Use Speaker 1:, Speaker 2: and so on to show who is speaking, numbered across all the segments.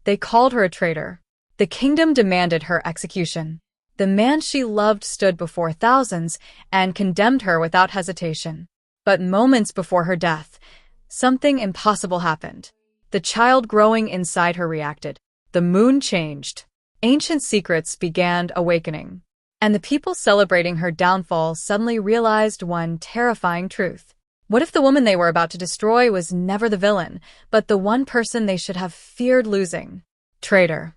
Speaker 1: They called her a traitor. The kingdom demanded her execution. The man she loved stood before thousands and condemned her without hesitation. But moments before her death, something impossible happened. The child growing inside her reacted. The moon changed. Ancient secrets began awakening. And the people celebrating her downfall suddenly realized one terrifying truth. What if the woman they were about to destroy was never the villain, but the one person they should have feared losing? Traitor.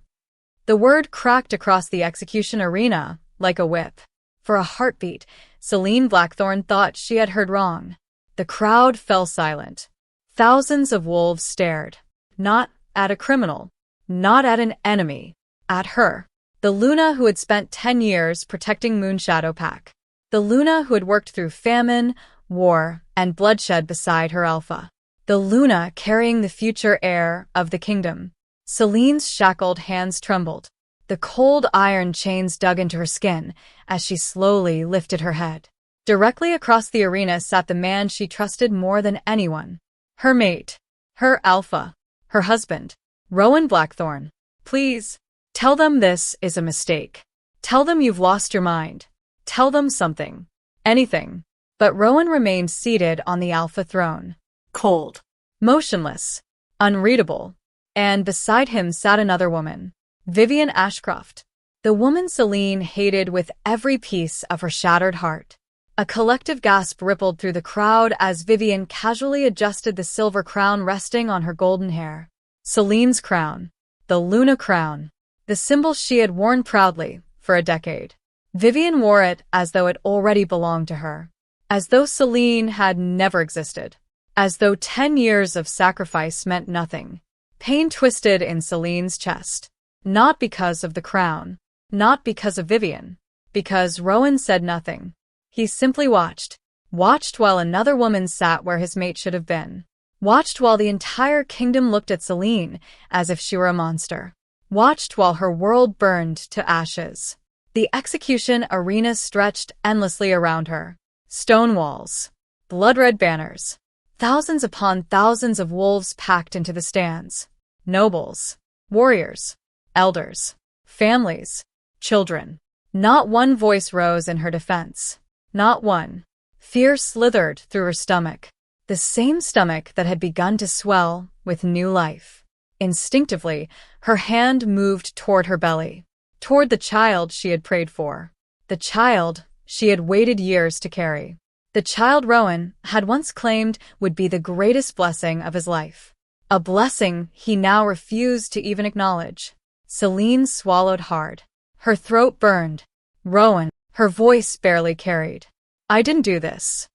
Speaker 1: The word cracked across the execution arena like a whip. For a heartbeat, Selene Blackthorne thought she had heard wrong. The crowd fell silent. Thousands of wolves stared. Not at a criminal. Not at an enemy. At her. The Luna who had spent 10 years protecting Moonshadow Pack. The Luna who had worked through famine, war, and bloodshed beside her Alpha. The Luna carrying the future heir of the kingdom. Selene's shackled hands trembled. The cold iron chains dug into her skin as she slowly lifted her head. Directly across the arena sat the man she trusted more than anyone. Her mate. Her Alpha. Her husband. Rowan Blackthorne. Please. Tell them this is a mistake. Tell them you've lost your mind. Tell them something. Anything. But Rowan remained seated on the Alpha throne. Cold. Motionless. Unreadable. And beside him sat another woman. Vivian Ashcroft. The woman Selene hated with every piece of her shattered heart. A collective gasp rippled through the crowd as Vivian casually adjusted the silver crown resting on her golden hair. Selene's crown. The Luna crown. The symbol she had worn proudly for a decade. Vivian wore it as though it already belonged to her. As though Selene had never existed. As though 10 years of sacrifice meant nothing. Pain twisted in Selene's chest. Not because of the crown. Not because of Vivian. Because Rowan said nothing. He simply watched. Watched while another woman sat where his mate should have been. Watched while the entire kingdom looked at Selene as if she were a monster. Watched while her world burned to ashes. The execution arena stretched endlessly around her. Stone walls. Blood-red banners. Thousands upon thousands of wolves packed into the stands. Nobles. Warriors. Elders. Families. Children. Not one voice rose in her defense. Not one. Fear slithered through her stomach. The same stomach that had begun to swell with new life. Instinctively, her hand moved toward her belly. Toward the child she had prayed for. The child she had waited years to carry. The child Rowan had once claimed would be the greatest blessing of his life. A blessing he now refused to even acknowledge. Selene swallowed hard. Her throat burned. Rowan, her voice barely carried. I didn't do this.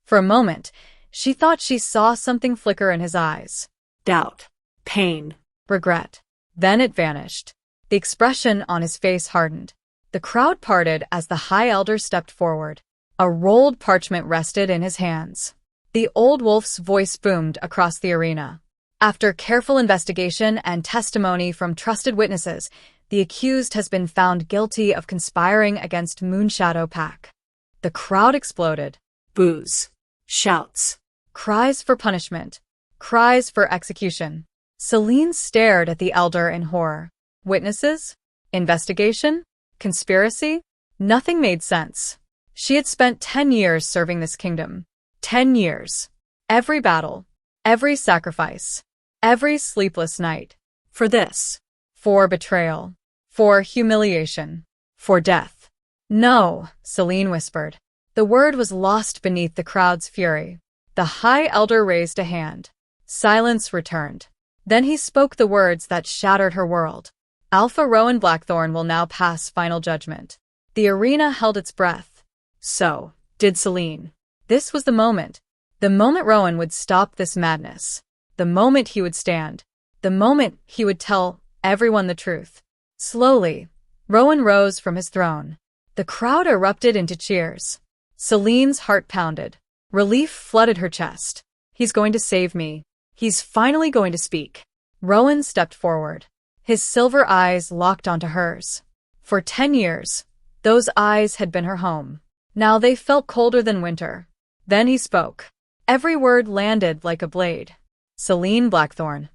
Speaker 1: For a moment, she thought she saw something flicker in his eyes. Doubt. Pain. Regret. Then it vanished. The expression on his face hardened. The crowd parted as the High Elder stepped forward. A rolled parchment rested in his hands. The old wolf's voice boomed across the arena. After careful investigation and testimony from trusted witnesses, the accused has been found guilty of conspiring against Moonshadow Pack. The crowd exploded. Boos. Shouts. Cries for punishment. Cries for execution. Selene stared at the elder in horror. Witnesses? Investigation? Conspiracy? Nothing made sense. She had spent 10 years serving this kingdom. 10 years. Every battle. Every sacrifice. Every sleepless night. For this. For betrayal. For humiliation. For death. No, Selene whispered. The word was lost beneath the crowd's fury. The High Elder raised a hand. Silence returned. Then he spoke the words that shattered her world. Alpha Rowan Blackthorne will now pass final judgment. The arena held its breath. So did Selene. This was the moment. The moment Rowan would stop this madness. The moment he would stand. The moment he would tell everyone the truth. Slowly, Rowan rose from his throne. The crowd erupted into cheers. Selene's heart pounded. Relief flooded her chest. He's going to save me. He's finally going to speak. Rowan stepped forward. His silver eyes locked onto hers. For 10 years, those eyes had been her home. Now they felt colder than winter. Then he spoke. Every word landed like a blade. Selene Blackthorne.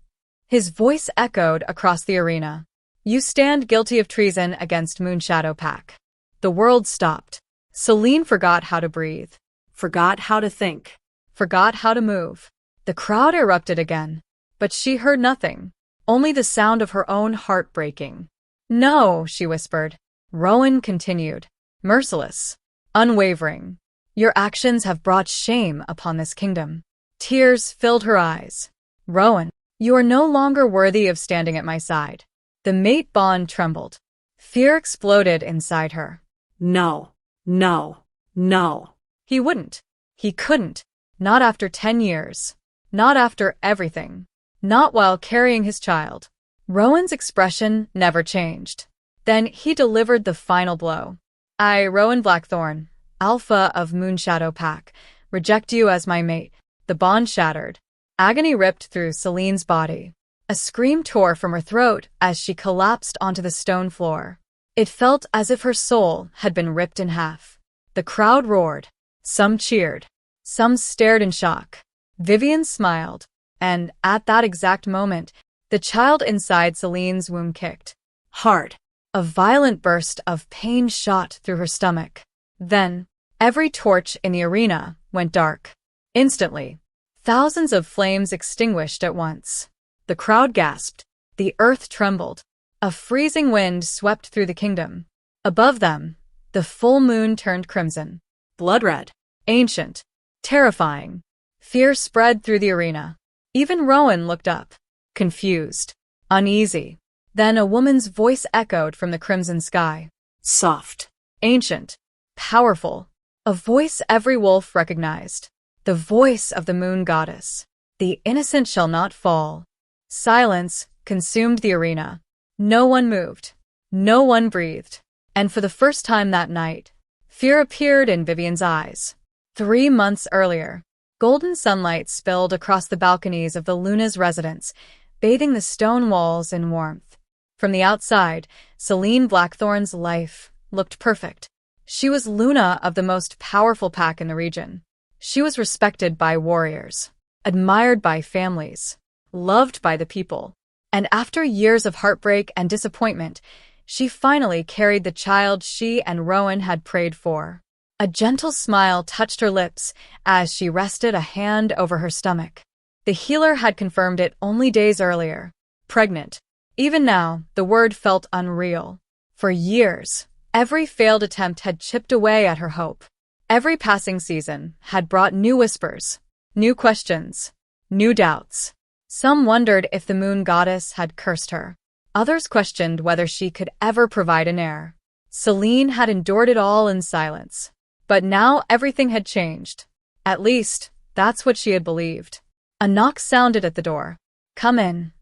Speaker 1: His voice echoed across the arena. You stand guilty of treason against Moonshadow Pack. The world stopped. Selene forgot how to breathe.
Speaker 2: Forgot how to think.
Speaker 1: Forgot how to move. The crowd erupted again, but she heard nothing, only the sound of her own heart breaking. No, she whispered. Rowan continued, merciless, unwavering. Your actions have brought shame upon this kingdom. Tears filled her eyes. Rowan, you are no longer worthy of standing at my side. The mate bond trembled. Fear exploded inside her.
Speaker 2: No, no, no.
Speaker 1: He wouldn't. He couldn't. Not after 10 years. Not after everything. Not while carrying his child. Rowan's expression never changed. Then he delivered the final blow. I, Rowan Blackthorne, Alpha of Moonshadow Pack, reject you as my mate. The bond shattered. Agony ripped through Selene's body. A scream tore from her throat as she collapsed onto the stone floor. It felt as if her soul had been ripped in half. The crowd roared. Some cheered. Some stared in shock. Vivian smiled. And at that exact moment, the child inside Selene's womb kicked. Hard. A violent burst of pain shot through her stomach. Then, every torch in the arena went dark. Instantly, thousands of flames extinguished at once. The crowd gasped. The earth trembled. A freezing wind swept through the kingdom. Above them, the full moon turned crimson. Blood red. Ancient. Terrifying. Fear spread through the arena. Even Rowan looked up. Confused. Uneasy. Then a woman's voice echoed from the crimson sky. Soft. Ancient. Powerful. A voice every wolf recognized. The voice of the moon goddess. The innocent shall not fall. Silence consumed the arena. No one moved. No one breathed. And for the first time that night, fear appeared in Vivian's eyes. 3 months earlier, golden sunlight spilled across the balconies of the Luna's residence, bathing the stone walls in warmth. From the outside, Selene Blackthorne's life looked perfect. She was Luna of the most powerful pack in the region. She was respected by warriors, admired by families, loved by the people. And after years of heartbreak and disappointment, she finally carried the child she and Rowan had prayed for. A gentle smile touched her lips as she rested a hand over her stomach. The healer had confirmed it only days earlier. Pregnant. Even now, the word felt unreal. For years, every failed attempt had chipped away at her hope. Every passing season had brought new whispers, new questions, new doubts. Some wondered if the moon goddess had cursed her. Others questioned whether she could ever provide an heir. Selene had endured it all in silence. But now everything had changed. At least, that's what she had believed. A knock sounded at the door. Come in.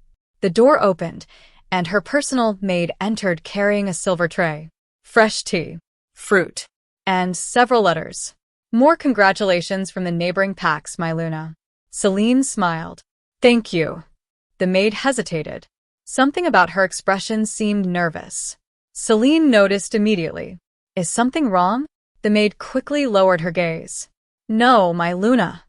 Speaker 1: The door opened, and her personal maid entered carrying a silver tray. Fresh tea, fruit, and several letters. More congratulations from the neighboring packs, my Luna. Selene smiled. Thank you. The maid hesitated. Something about her expression seemed nervous. Selene noticed immediately. Is something wrong? The maid quickly lowered her gaze. No, my Luna.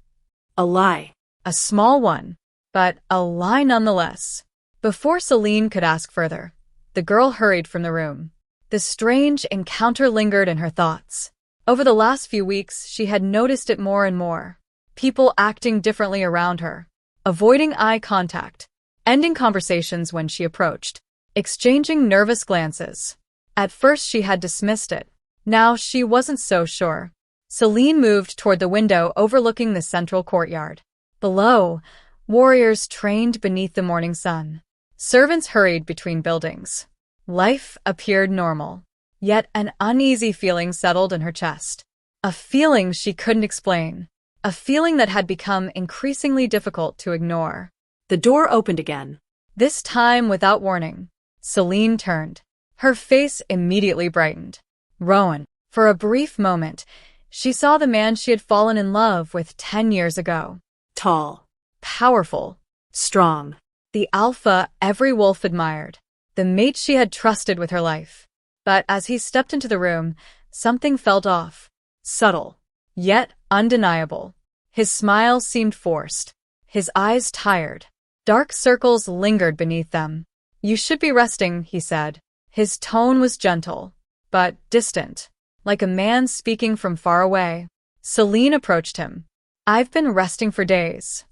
Speaker 2: A lie.
Speaker 1: A small one, but a lie nonetheless. Before Selene could ask further, the girl hurried from the room. The strange encounter lingered in her thoughts. Over the last few weeks, she had noticed it more and more. People acting differently around her, avoiding eye contact, ending conversations when she approached, exchanging nervous glances. At first she had dismissed it. Now she wasn't so sure. Selene moved toward the window overlooking the central courtyard. Below, warriors trained beneath the morning sun. Servants hurried between buildings. Life appeared normal. Yet an uneasy feeling settled in her chest. A feeling she couldn't explain. A feeling that had become increasingly difficult to ignore.
Speaker 2: The door opened again.
Speaker 1: This time without warning. Selene turned. Her face immediately brightened. Rowan. For a brief moment, she saw the man she had fallen in love with 10 years ago.
Speaker 2: Tall.
Speaker 1: Powerful.
Speaker 2: Strong.
Speaker 1: The alpha every wolf admired. The mate she had trusted with her life. But as he stepped into the room, something felt off. Subtle, yet undeniable. His smile seemed forced. His eyes tired. Dark circles lingered beneath them. "You should be resting," he said. His tone was gentle, but distant, like a man speaking from far away. Selene approached him. "I've been resting for days."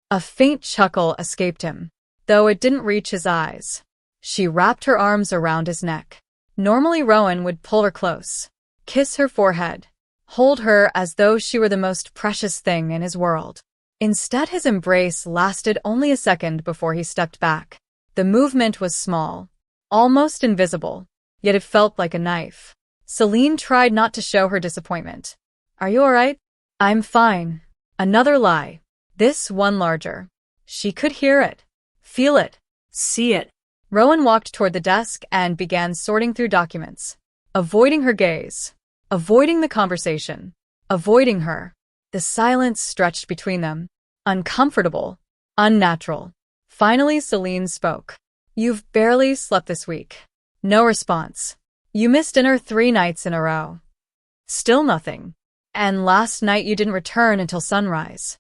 Speaker 1: A faint chuckle escaped him, though it didn't reach his eyes. She wrapped her arms around his neck. Normally Rowan would pull her close, kiss her forehead, hold her as though she were the most precious thing in his world. Instead, his embrace lasted only a second before he stepped back. The movement was small, almost invisible, yet it felt like a knife. Selene tried not to show her disappointment. "Are you all right?" "I'm fine." Another lie. This one larger. She could hear it, feel it,
Speaker 2: See it.
Speaker 1: Rowan walked toward the desk and began sorting through documents, avoiding her gaze, avoiding the conversation, avoiding her. The silence stretched between them, uncomfortable, unnatural. Finally, Selene spoke. "You've barely slept this week." No response. "You missed dinner 3 nights in a row." Still nothing. "And last night you didn't return until sunrise."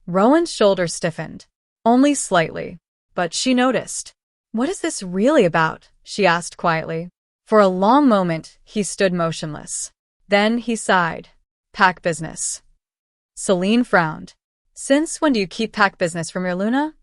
Speaker 1: Rowan's shoulders stiffened, only slightly, but she noticed. "What is this really about?" she asked quietly. For a long moment, he stood motionless. Then he sighed. "Pack business." Selene frowned. "Since when do you keep pack business from your Luna?"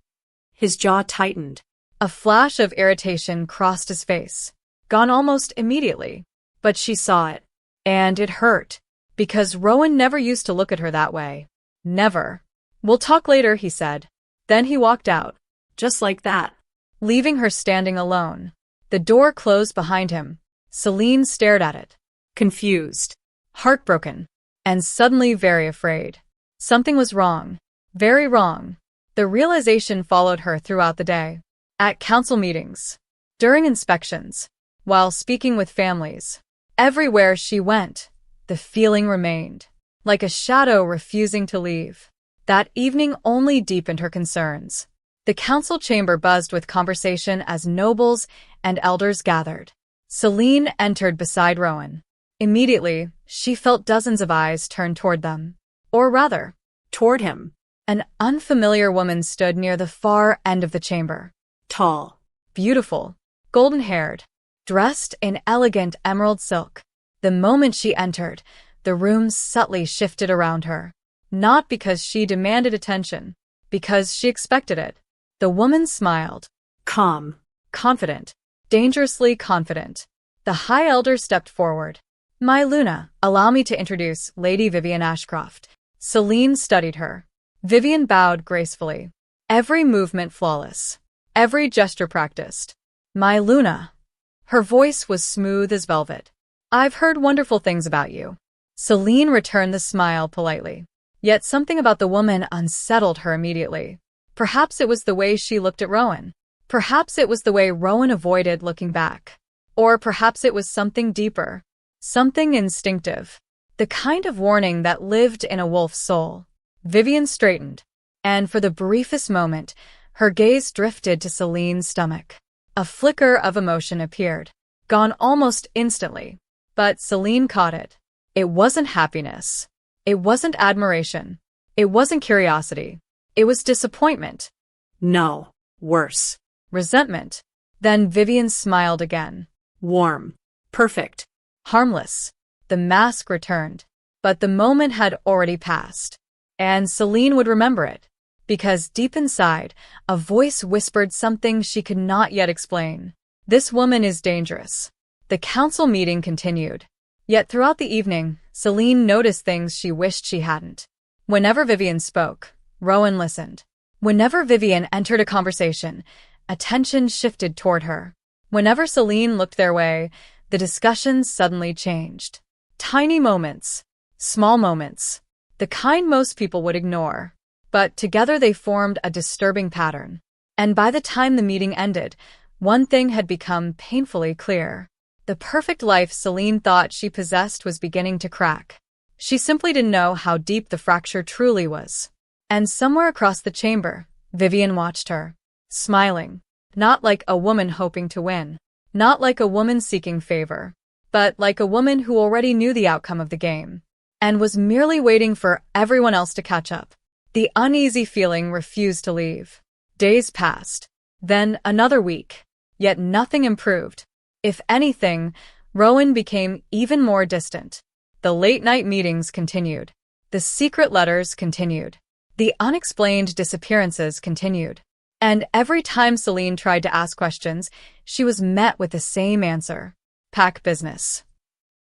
Speaker 2: His jaw tightened.
Speaker 1: A flash of irritation crossed his face, gone almost immediately. But she saw it, and it hurt, because Rowan never used to look at her that way. Never. "We'll talk later," he said. Then he walked out.
Speaker 2: Just like that.
Speaker 1: Leaving her standing alone. The door closed behind him. Selene stared at it,
Speaker 2: Confused.
Speaker 1: heartbroken, and suddenly very afraid. Something was wrong. Very wrong. The realization followed her throughout the day. At council meetings, during inspections, while speaking with families. Everywhere she went, the feeling remained, like a shadow refusing to leave. That evening only deepened her concerns. The council chamber buzzed with conversation as nobles and elders gathered. Selene entered beside Rowan. Immediately, she felt dozens of eyes turned toward them. Or rather,
Speaker 2: Toward him.
Speaker 1: an unfamiliar woman stood near the far end of the chamber.
Speaker 2: Tall.
Speaker 1: Beautiful, golden-haired, dressed in elegant emerald silk. The moment she entered, the room subtly shifted around her. Not because she demanded attention, because she expected it. The woman smiled.
Speaker 2: Calm.
Speaker 1: Confident. Dangerously confident. The High Elder stepped forward. "My Luna, allow me to introduce Lady Vivian Ashcroft." Selene studied her. Vivian bowed gracefully. Every movement flawless. Every gesture practiced. "My Luna." Her voice was smooth as velvet. "I've heard wonderful things about you." Selene returned the smile politely. Yet something about the woman unsettled her immediately. Perhaps it was the way she looked at Rowan. Perhaps it was the way Rowan avoided looking back. Or perhaps it was something deeper. Something instinctive. The kind of warning that lived in a wolf's soul. Vivian straightened, and for the briefest moment, her gaze drifted to Selene's stomach. A flicker of emotion appeared, gone almost instantly. But Selene caught it. It wasn't happiness. It wasn't admiration. It wasn't curiosity. It was disappointment.
Speaker 2: No. Worse.
Speaker 1: Resentment. Then Vivian smiled again.
Speaker 2: Warm. Perfect.
Speaker 1: Harmless. The mask returned. But the moment had already passed. And Selene would remember it. Because deep inside, a voice whispered something she could not yet explain. "This woman is dangerous." The council meeting continued. Yet throughout the evening, Selene noticed things she wished she hadn't. Whenever Vivian spoke, Rowan listened. Whenever Vivian entered a conversation, attention shifted toward her. Whenever Selene looked their way, the discussion suddenly changed. Tiny moments. Small moments. The kind most people would ignore. But together they formed a disturbing pattern. And by the time the meeting ended, one thing had become painfully clear. The perfect life Selene thought she possessed was beginning to crack. She simply didn't know how deep the fracture truly was. And somewhere across the chamber, Vivian watched her, smiling, not like a woman hoping to win, not like a woman seeking favor, but like a woman who already knew the outcome of the game, and was merely waiting for everyone else to catch up. The uneasy feeling refused to leave. Days passed. Then another week. Yet nothing improved. If anything, Rowan became even more distant. The late-night meetings continued. The secret letters continued. The unexplained disappearances continued. And every time Selene tried to ask questions, she was met with the same answer. Pack business.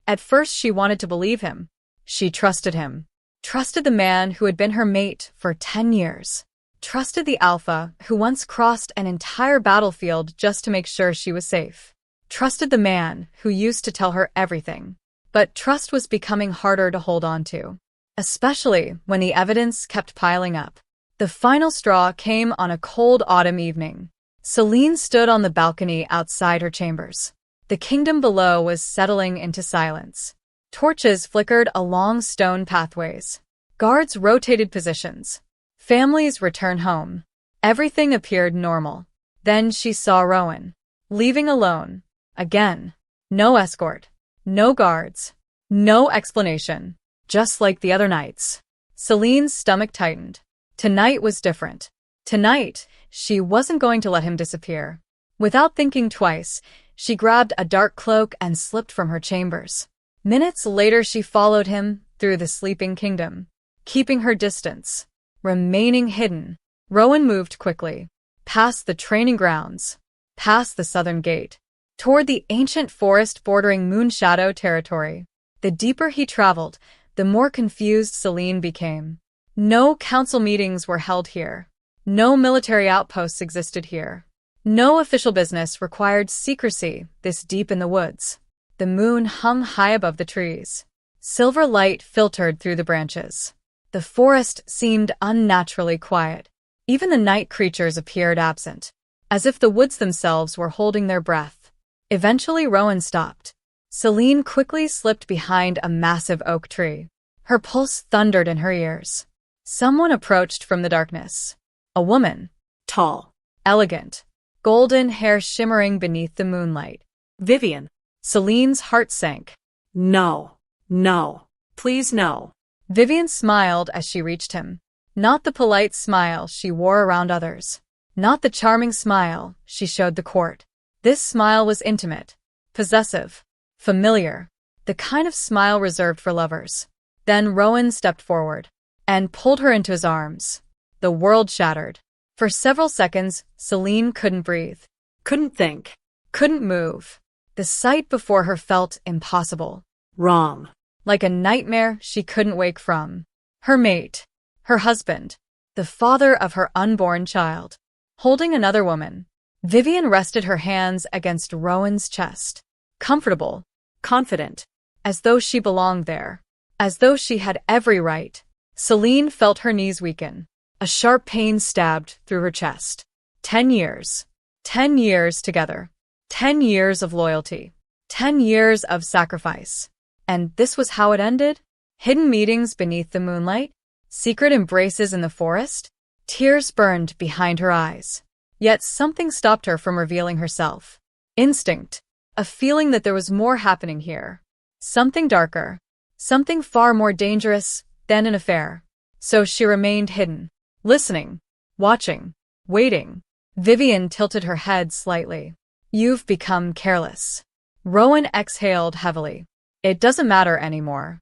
Speaker 1: At first she wanted to believe him. She trusted him. Trusted the man who had been her mate for 10 years. Trusted the Alpha who once crossed an entire battlefield just to make sure she was safe. Trusted the man who used to tell her everything. But trust was becoming harder to hold on to, especially when the evidence kept piling up. The final straw came on a cold autumn evening. Selene stood on the balcony outside her chambers. The kingdom below was settling into silence. Torches flickered along stone pathways. Guards rotated positions. Families returned home. Everything appeared normal. Then she saw Rowan, leaving alone. Again. No escort. No guards. No explanation. Just like the other nights. Selene's stomach tightened. Tonight was different. Tonight, she wasn't going to let him disappear. Without thinking twice, she grabbed a dark cloak and slipped from her chambers. Minutes later she followed him through the sleeping kingdom, keeping her distance, remaining hidden. Rowan moved quickly, past the training grounds, past the southern gate, toward the ancient forest bordering Moonshadow territory. The deeper he traveled, the more confused Selene became. No council meetings were held here. No military outposts existed here. No official business required secrecy this deep in the woods. The moon hung high above the trees. Silver light filtered through the branches. The forest seemed unnaturally quiet. Even the night creatures appeared absent, as if the woods themselves were holding their breath. Eventually Rowan stopped. Selene quickly slipped behind a massive oak tree. Her pulse thundered in her ears. Someone approached from the darkness. A woman.
Speaker 2: Tall.
Speaker 1: Elegant. Golden hair shimmering beneath the moonlight.
Speaker 2: Vivian.
Speaker 1: Selene's heart sank.
Speaker 2: No. No. Please no.
Speaker 1: Vivian smiled as she reached him. Not the polite smile she wore around others. Not the charming smile she showed the court. This smile was intimate, possessive, familiar, the kind of smile reserved for lovers. Then Rowan stepped forward and pulled her into his arms. The world shattered. For several seconds, Selene couldn't breathe,
Speaker 2: Couldn't think.
Speaker 1: couldn't move. The sight before her felt impossible.
Speaker 2: Wrong.
Speaker 1: Like a nightmare she couldn't wake from. Her mate, her husband, the father of her unborn child, holding another woman. Vivian rested her hands against Rowan's chest. Comfortable, confident, as though she belonged there, as though she had every right. Selene felt her knees weaken. A sharp pain stabbed through her chest. 10 years. 10 years together. 10 years of loyalty. 10 years of sacrifice. And this was how it ended? Hidden meetings beneath the moonlight? Secret embraces in the forest? Tears burned behind her eyes. Yet something stopped her from revealing herself. Instinct. A feeling that there was more happening here. Something darker. Something far more dangerous than an affair. So she remained hidden. Listening. Watching. Waiting. Vivian tilted her head slightly. You've become careless. Rowan exhaled heavily. It doesn't matter anymore.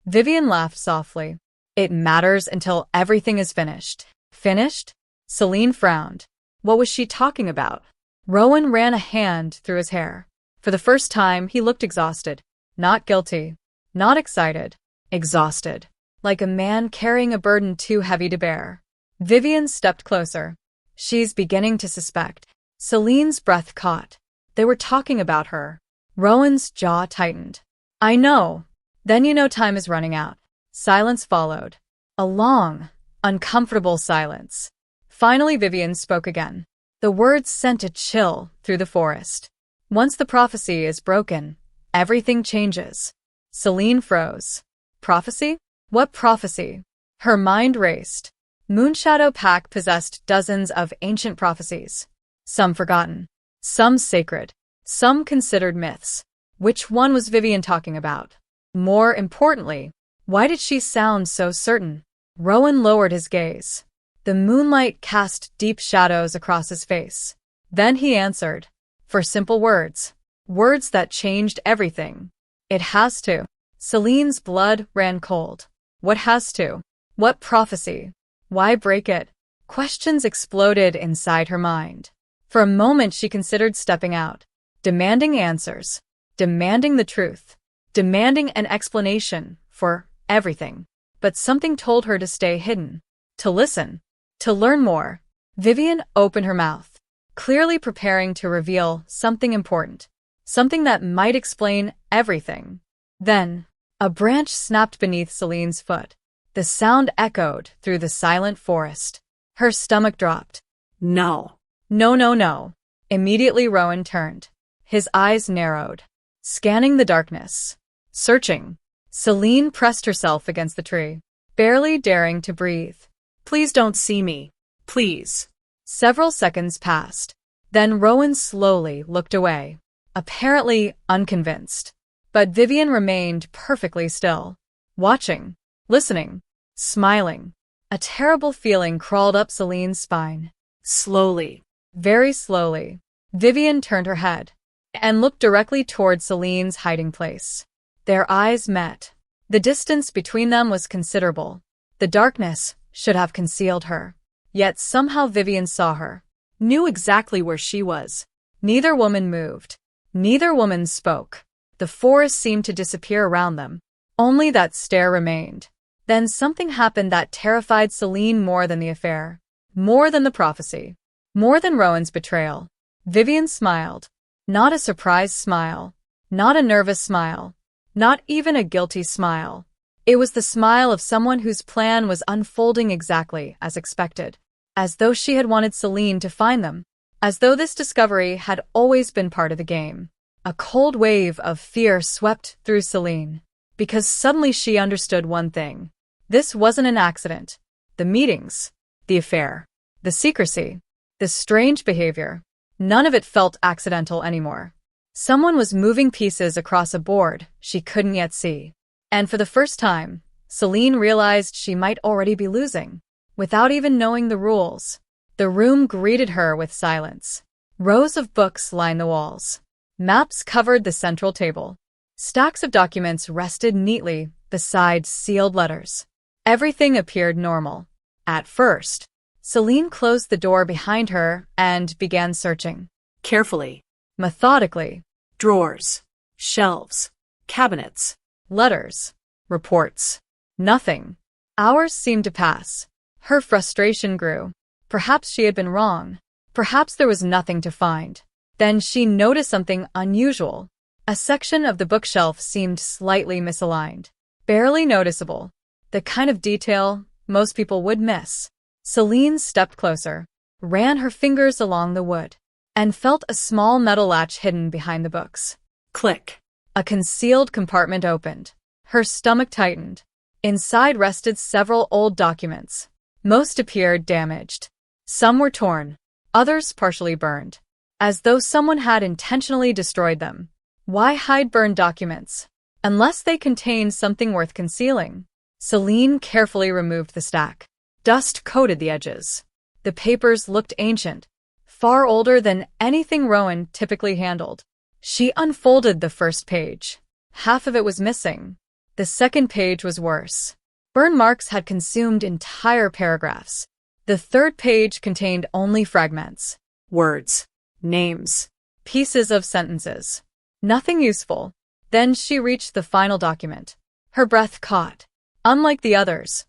Speaker 1: Vivian laughed softly. It matters until everything is finished. Finished? Selene frowned. What was she talking about? Rowan ran a hand through his hair. For the first time, he looked exhausted. Not guilty. Not excited. Exhausted. Like a man carrying a burden too heavy to bear. Vivian stepped closer. She's beginning to suspect. Selene's breath caught. They were talking about her. Rowan's jaw tightened. I know. Then you know time is running out. Silence followed. A long, uncomfortable silence. Finally Vivian spoke again. The words sent a chill through the forest. Once the prophecy is broken, everything changes. Selene froze. Prophecy? What prophecy? Her mind raced. Moonshadow Pack possessed dozens of ancient prophecies. Some forgotten. Some sacred. Some considered myths. Which one was Vivian talking about? More importantly, why did she sound so certain? Rowan lowered his gaze. The moonlight cast deep shadows across his face. Then he answered. For simple words. Words that changed everything. It has to. Selene's blood ran cold. What has to? What prophecy? Why break it? Questions exploded inside her mind. For a moment she considered stepping out, demanding answers, demanding the truth, demanding an explanation for everything. But something told her to stay hidden, to listen, to learn more. Vivian opened her mouth, clearly preparing to reveal something important, something that might explain everything. Then, a branch snapped beneath Selene's foot. The sound echoed through the silent forest. Her stomach dropped.
Speaker 2: No.
Speaker 1: No, no, no. Immediately Rowan turned. His eyes narrowed, scanning the darkness, searching. Selene pressed herself against the tree, barely daring to breathe.
Speaker 2: Please don't see me. Please.
Speaker 1: Several seconds passed. Then Rowan slowly looked away, apparently unconvinced. But Vivian remained perfectly still, watching, listening, smiling. A terrible feeling crawled up Selene's spine.
Speaker 2: Slowly.
Speaker 1: Very slowly, Vivian turned her head and looked directly toward Selene's hiding place. Their eyes met. The distance between them was considerable. The darkness should have concealed her. Yet somehow Vivian saw her, knew exactly where she was. Neither woman moved. Neither woman spoke. The forest seemed to disappear around them. Only that stare remained. Then something happened that terrified Selene more than the affair, more than the prophecy, more than Rowan's betrayal. Vivian smiled. Not a surprised smile. Not a nervous smile. Not even a guilty smile. It was the smile of someone whose plan was unfolding exactly as expected. As though she had wanted Selene to find them. As though this discovery had always been part of the game. A cold wave of fear swept through Selene. Because suddenly she understood one thing. This wasn't an accident. The meetings, the affair, the secrecy, the strange behavior. None of it felt accidental anymore. Someone was moving pieces across a board she couldn't yet see. And for the first time, Selene realized she might already be losing, without even knowing the rules. The room greeted her with silence. Rows of books lined the walls. Maps covered the central table. Stacks of documents rested neatly beside sealed letters. Everything appeared normal. At first, Selene closed the door behind her and began searching.
Speaker 2: Carefully.
Speaker 1: Methodically.
Speaker 2: Drawers. Shelves. Cabinets.
Speaker 1: Letters. Reports. Nothing. Hours seemed to pass. Her frustration grew. Perhaps she had been wrong. Perhaps there was nothing to find. Then she noticed something unusual. A section of the bookshelf seemed slightly misaligned. Barely noticeable. The kind of detail most people would miss. Selene stepped closer, ran her fingers along the wood, and felt a small metal latch hidden behind the books.
Speaker 2: Click.
Speaker 1: A concealed compartment opened. Her stomach tightened. Inside rested several old documents. Most appeared damaged. Some were torn, others partially burned, as though someone had intentionally destroyed them. Why hide burned documents? Unless they contained something worth concealing. Selene carefully removed the stack. Dust coated the edges. The papers looked ancient, far older than anything Rowan typically handled. She unfolded the first page. Half of it was missing. The second page was worse. Burn marks had consumed entire paragraphs. The third page contained only fragments.
Speaker 2: Words. Names.
Speaker 1: Pieces of sentences. Nothing useful. Then she reached the final document. Her breath caught. Unlike the others,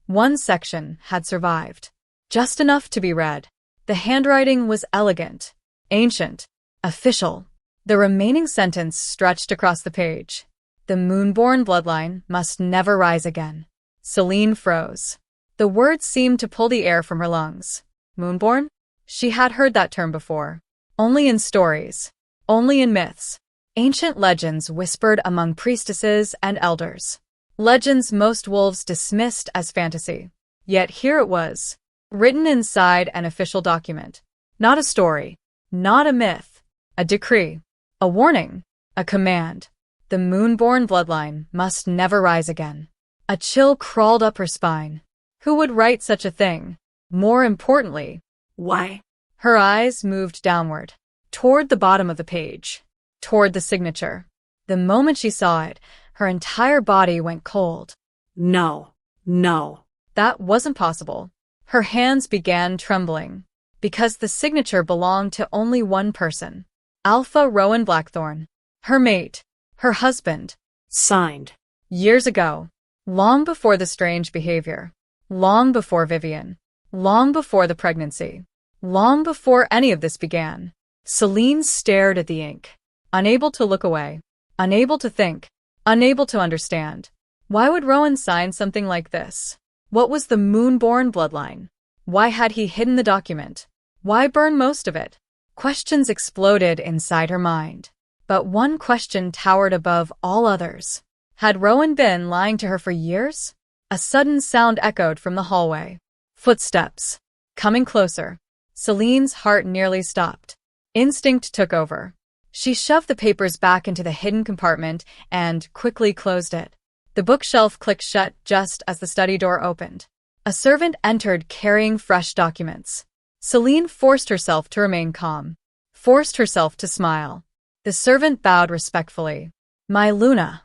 Speaker 1: one section had survived. Just enough to be read. The handwriting was elegant, ancient, official. The remaining sentence stretched across the page. The moonborn bloodline must never rise again. Selene froze. The words seemed to pull the air from her lungs. Moonborn? She had heard that term before. Only in stories. Only in myths. Ancient legends whispered among priestesses and elders. Legends most wolves dismissed as fantasy. Yet here it was, written inside an official document. Not a story. Not a myth. A decree. A warning. A command. The moonborn bloodline must never rise again. A chill crawled up her spine. Who would write such a thing? More importantly,
Speaker 2: Why?
Speaker 1: her eyes moved downward, toward the bottom of the page, toward the signature. The moment she saw it, her entire body went cold.
Speaker 2: No. No.
Speaker 1: That wasn't possible. Her hands began trembling, because the signature belonged to only one person. Alpha Rowan Blackthorne. Her mate. Her husband.
Speaker 2: Signed.
Speaker 1: Years ago. Long before the strange behavior. Long before Vivian. Long before the pregnancy. Long before any of this began. Selene stared at the ink, unable to look away, unable to think, unable to understand. Why would Rowan sign something like this? What was the moonborn bloodline? Why had he hidden the document? Why burn most of it? Questions exploded inside her mind. But one question towered above all others. Had Rowan been lying to her for years? A sudden sound echoed from the hallway. Footsteps. Coming closer. Selene's heart nearly stopped. Instinct took over. She shoved the papers back into the hidden compartment and quickly closed it. The bookshelf clicked shut just as the study door opened. A servant entered carrying fresh documents. Selene forced herself to remain calm, forced herself to smile. The servant bowed respectfully. "My Luna."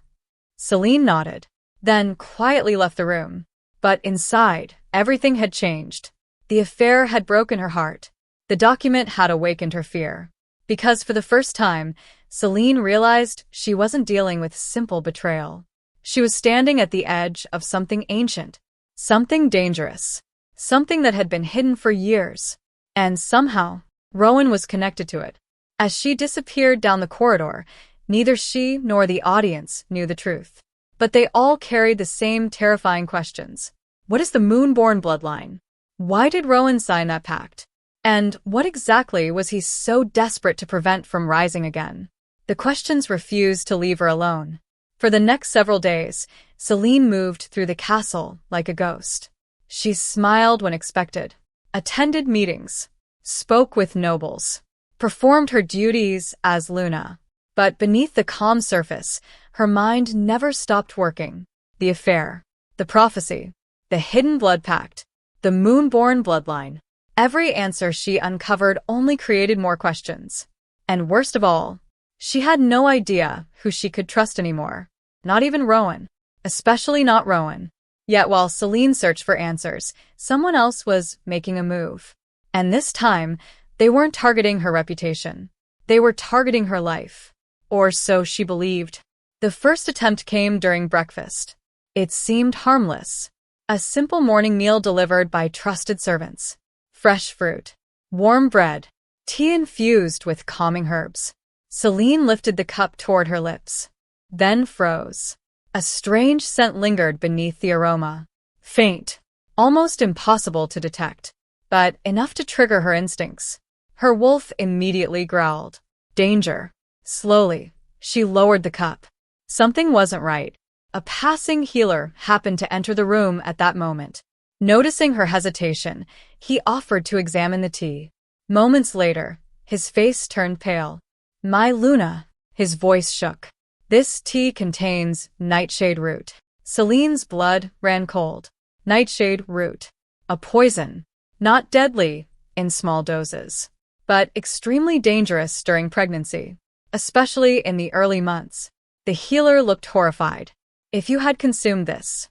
Speaker 1: Selene nodded, then quietly left the room. But inside, everything had changed. The affair had broken her heart. The document had awakened her fear. Because for the first time, Selene realized she wasn't dealing with simple betrayal. She was standing at the edge of something ancient, something dangerous, something that had been hidden for years. And somehow, Rowan was connected to it. As she disappeared down the corridor, neither she nor the audience knew the truth. But they all carried the same terrifying questions. What is the moonborn bloodline? Why did Rowan sign that pact? And what exactly was he so desperate to prevent from rising again? The questions refused to leave her alone. For the next several days, Selene moved through the castle like a ghost. She smiled when expected, attended meetings, spoke with nobles, performed her duties as Luna. But beneath the calm surface, her mind never stopped working. The affair, the prophecy, the hidden blood pact, the moonborn bloodline. Every answer she uncovered only created more questions. And worst of all, she had no idea who she could trust anymore. Not even Rowan. Especially not Rowan. Yet while Selene searched for answers, someone else was making a move. And this time, they weren't targeting her reputation. They were targeting her life. Or so she believed. The first attempt came during breakfast. It seemed harmless. A simple morning meal delivered by trusted servants. Fresh fruit, warm bread, tea infused with calming herbs. Selene lifted the cup toward her lips, then froze. A strange scent lingered beneath the aroma. Faint, almost impossible to detect, but enough to trigger her instincts. Her wolf immediately growled. Danger. Slowly, she lowered the cup. Something wasn't right. A passing healer happened to enter the room at that moment. Noticing her hesitation, he offered to examine the tea. Moments later, his face turned pale. "My Luna," his voice shook. "This tea contains nightshade root." Selene's blood ran cold. Nightshade root. A poison. Not deadly in small doses, but extremely dangerous during pregnancy, especially in the early months. The healer looked horrified. "If you had consumed this..."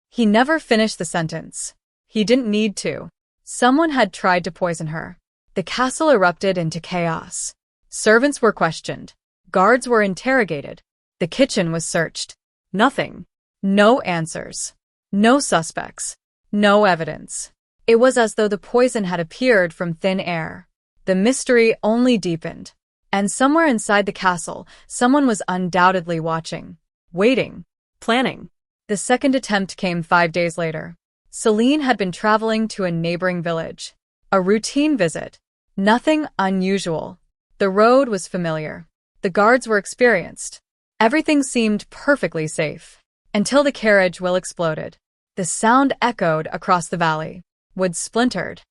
Speaker 1: He never finished the sentence. He didn't need to. Someone had tried to poison her. The castle erupted into chaos. Servants were questioned. Guards were interrogated. The kitchen was searched. Nothing. No answers. No suspects. No evidence. It was as though the poison had appeared from thin air. The mystery only deepened. And somewhere inside the castle, someone was undoubtedly watching. Waiting. Planning. The second attempt came 5 days later. Selene had been traveling to a neighboring village. A routine visit. Nothing unusual. The road was familiar. The guards were experienced. Everything seemed perfectly safe. Until the carriage wheel exploded. The sound echoed across the valley. Wood splintered.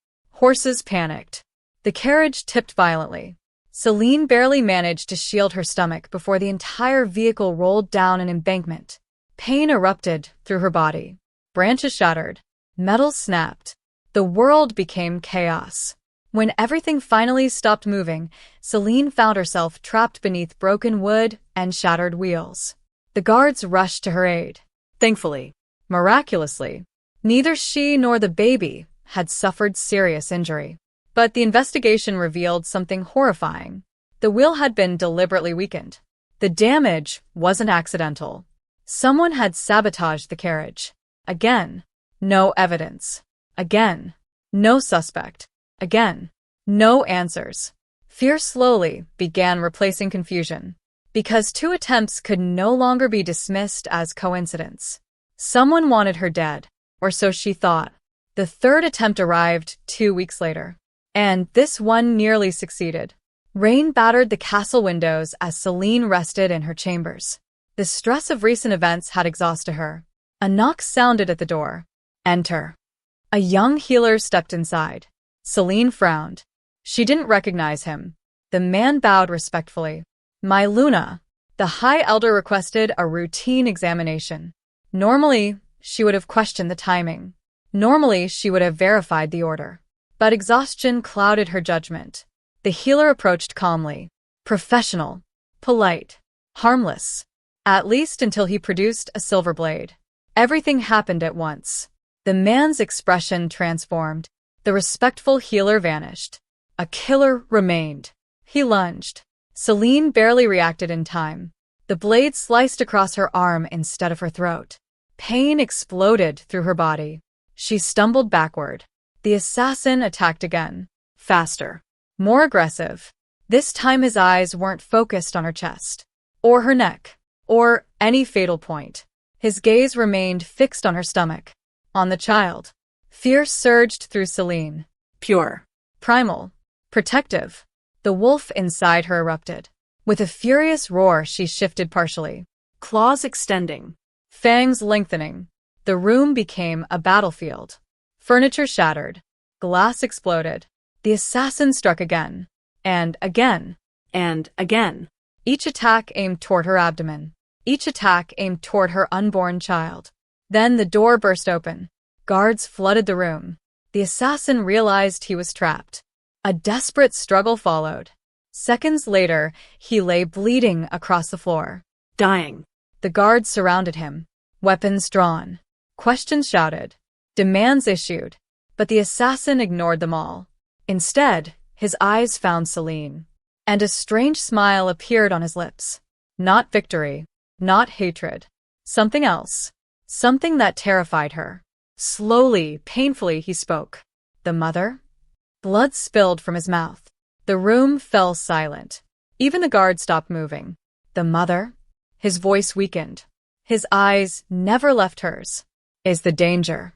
Speaker 1: Horses panicked. The carriage tipped violently. Selene barely managed to shield her stomach before the entire vehicle rolled down an embankment. Pain erupted through her body. Branches shattered. Metal snapped. The world became chaos. When everything finally stopped moving, Selene found herself trapped beneath broken wood and shattered wheels. The guards rushed to her aid. Thankfully, miraculously, neither she nor the baby had suffered serious injury. But the investigation revealed something horrifying. The wheel had been deliberately weakened. The damage wasn't accidental. Someone had sabotaged the carriage. Again, no evidence. Again, no suspect. Again, no answers. Fear slowly began replacing confusion, because two attempts could no longer be dismissed as coincidence. Someone wanted her dead, or so she thought. The third attempt arrived 2 weeks later, and this one nearly succeeded. Rain battered the castle windows as Selene rested in her chambers. The stress of recent events had exhausted her. A knock sounded at the door. Enter. A young healer stepped inside. Selene frowned. She didn't recognize him. The man bowed respectfully. My Luna. The High Elder requested a routine examination. Normally, she would have questioned the timing. Normally, she would have verified the order. But exhaustion clouded her judgment. The healer approached calmly. Professional. Polite. Harmless. At least until he produced a silver blade. Everything happened at once. The man's expression transformed. The respectful healer vanished. A killer remained. He lunged. Selene barely reacted in time. The blade sliced across her arm instead of her throat. Pain exploded through her body. She stumbled backward. The assassin attacked again. Faster. More aggressive. This time his eyes weren't focused on her chest, or her neck, or any fatal point. His gaze remained fixed on her stomach, on the child. Fear surged through Selene. Pure. Primal. Protective. The wolf inside her erupted. With a furious roar, she shifted partially. Claws extending. Fangs lengthening. The room became a battlefield. Furniture shattered. Glass exploded. The assassin struck again. And again. And again. Each attack aimed toward her abdomen. Each attack aimed toward her unborn child. Then the door burst open. Guards flooded the room. The assassin realized he was trapped. A desperate struggle followed. Seconds later, he lay bleeding across the floor. Dying. The guards surrounded him. Weapons drawn. Questions shouted. Demands issued. But the assassin ignored them all. Instead, his eyes found Selene. And a strange smile appeared on his lips. Not victory. Not hatred. Something else. Something that terrified her. Slowly, painfully, he spoke. The mother? Blood spilled from his mouth. The room fell silent. Even the guard stopped moving. The mother? His voice weakened. His eyes never left hers. Is the danger?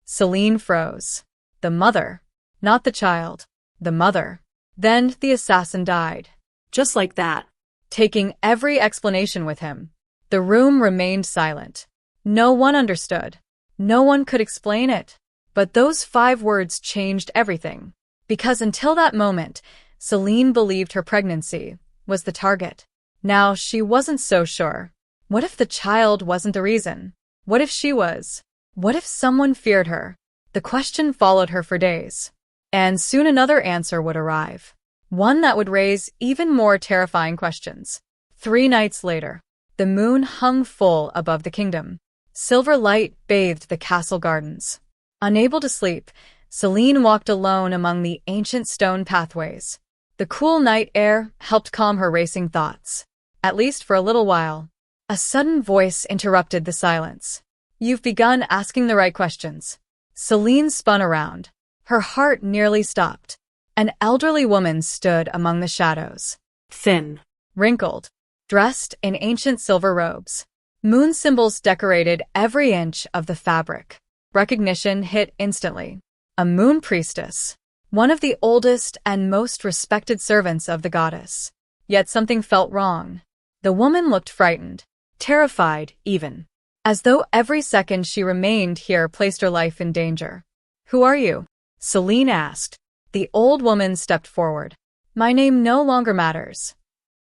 Speaker 1: Selene froze. The mother. Not the child. The mother. Then the assassin died. Just like that. Taking every explanation with him. The room remained silent. No one understood. No one could explain it. But those 5 words changed everything. Because until that moment, Selene believed her pregnancy was the target. Now she wasn't so sure. What if the child wasn't the reason? What if she was? What if someone feared her? The question followed her for days. And soon another answer would arrive. One that would raise even more terrifying questions. 3 nights later, the moon hung full above the kingdom. Silver light bathed the castle gardens. Unable to sleep, Selene walked alone among the ancient stone pathways. The cool night air helped calm her racing thoughts. At least for a little while. A sudden voice interrupted the silence. You've begun asking the right questions. Selene spun around. Her heart nearly stopped. An elderly woman stood among the shadows. Thin. Wrinkled. Dressed in ancient silver robes. Moon symbols decorated every inch of the fabric. Recognition hit instantly. A moon priestess. One of the oldest and most respected servants of the goddess. Yet something felt wrong. The woman looked frightened. Terrified, even. As though every second she remained here placed her life in danger. Who are you? Selene asked. The old woman stepped forward. My name no longer matters.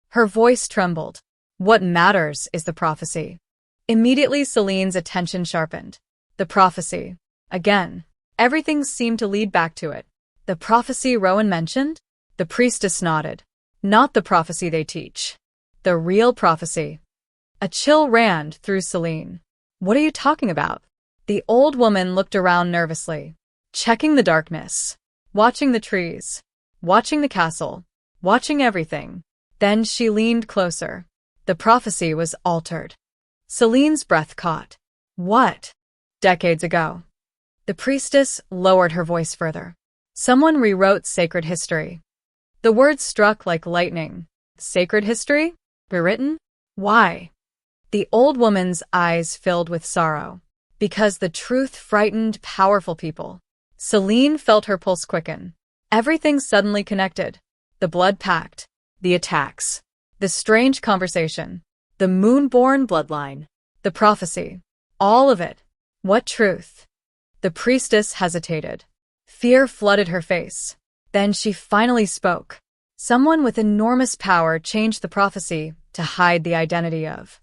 Speaker 1: Her voice trembled. What matters is the prophecy. Immediately Selene's attention sharpened. The prophecy. Again. Everything seemed to lead back to it. The prophecy Rowan mentioned? The priestess nodded. Not the prophecy they teach. The real prophecy. A chill ran through Selene. What are you talking about? The old woman looked around nervously, checking the darkness, watching the trees, watching the castle, watching everything. Then she leaned closer. The prophecy was altered. Selene's breath caught. What? Decades ago. The priestess lowered her voice further. Someone rewrote sacred history. The words struck like lightning. Sacred history? Rewritten? Why? The old woman's eyes filled with sorrow. Because the truth frightened powerful people. Selene felt her pulse quicken. Everything suddenly connected. The blood pact, the attacks, the strange conversation, the moon-born bloodline, the prophecy. All of it. What truth? The priestess hesitated. Fear flooded her face. Then she finally spoke. Someone with enormous power changed the prophecy to hide the identity of.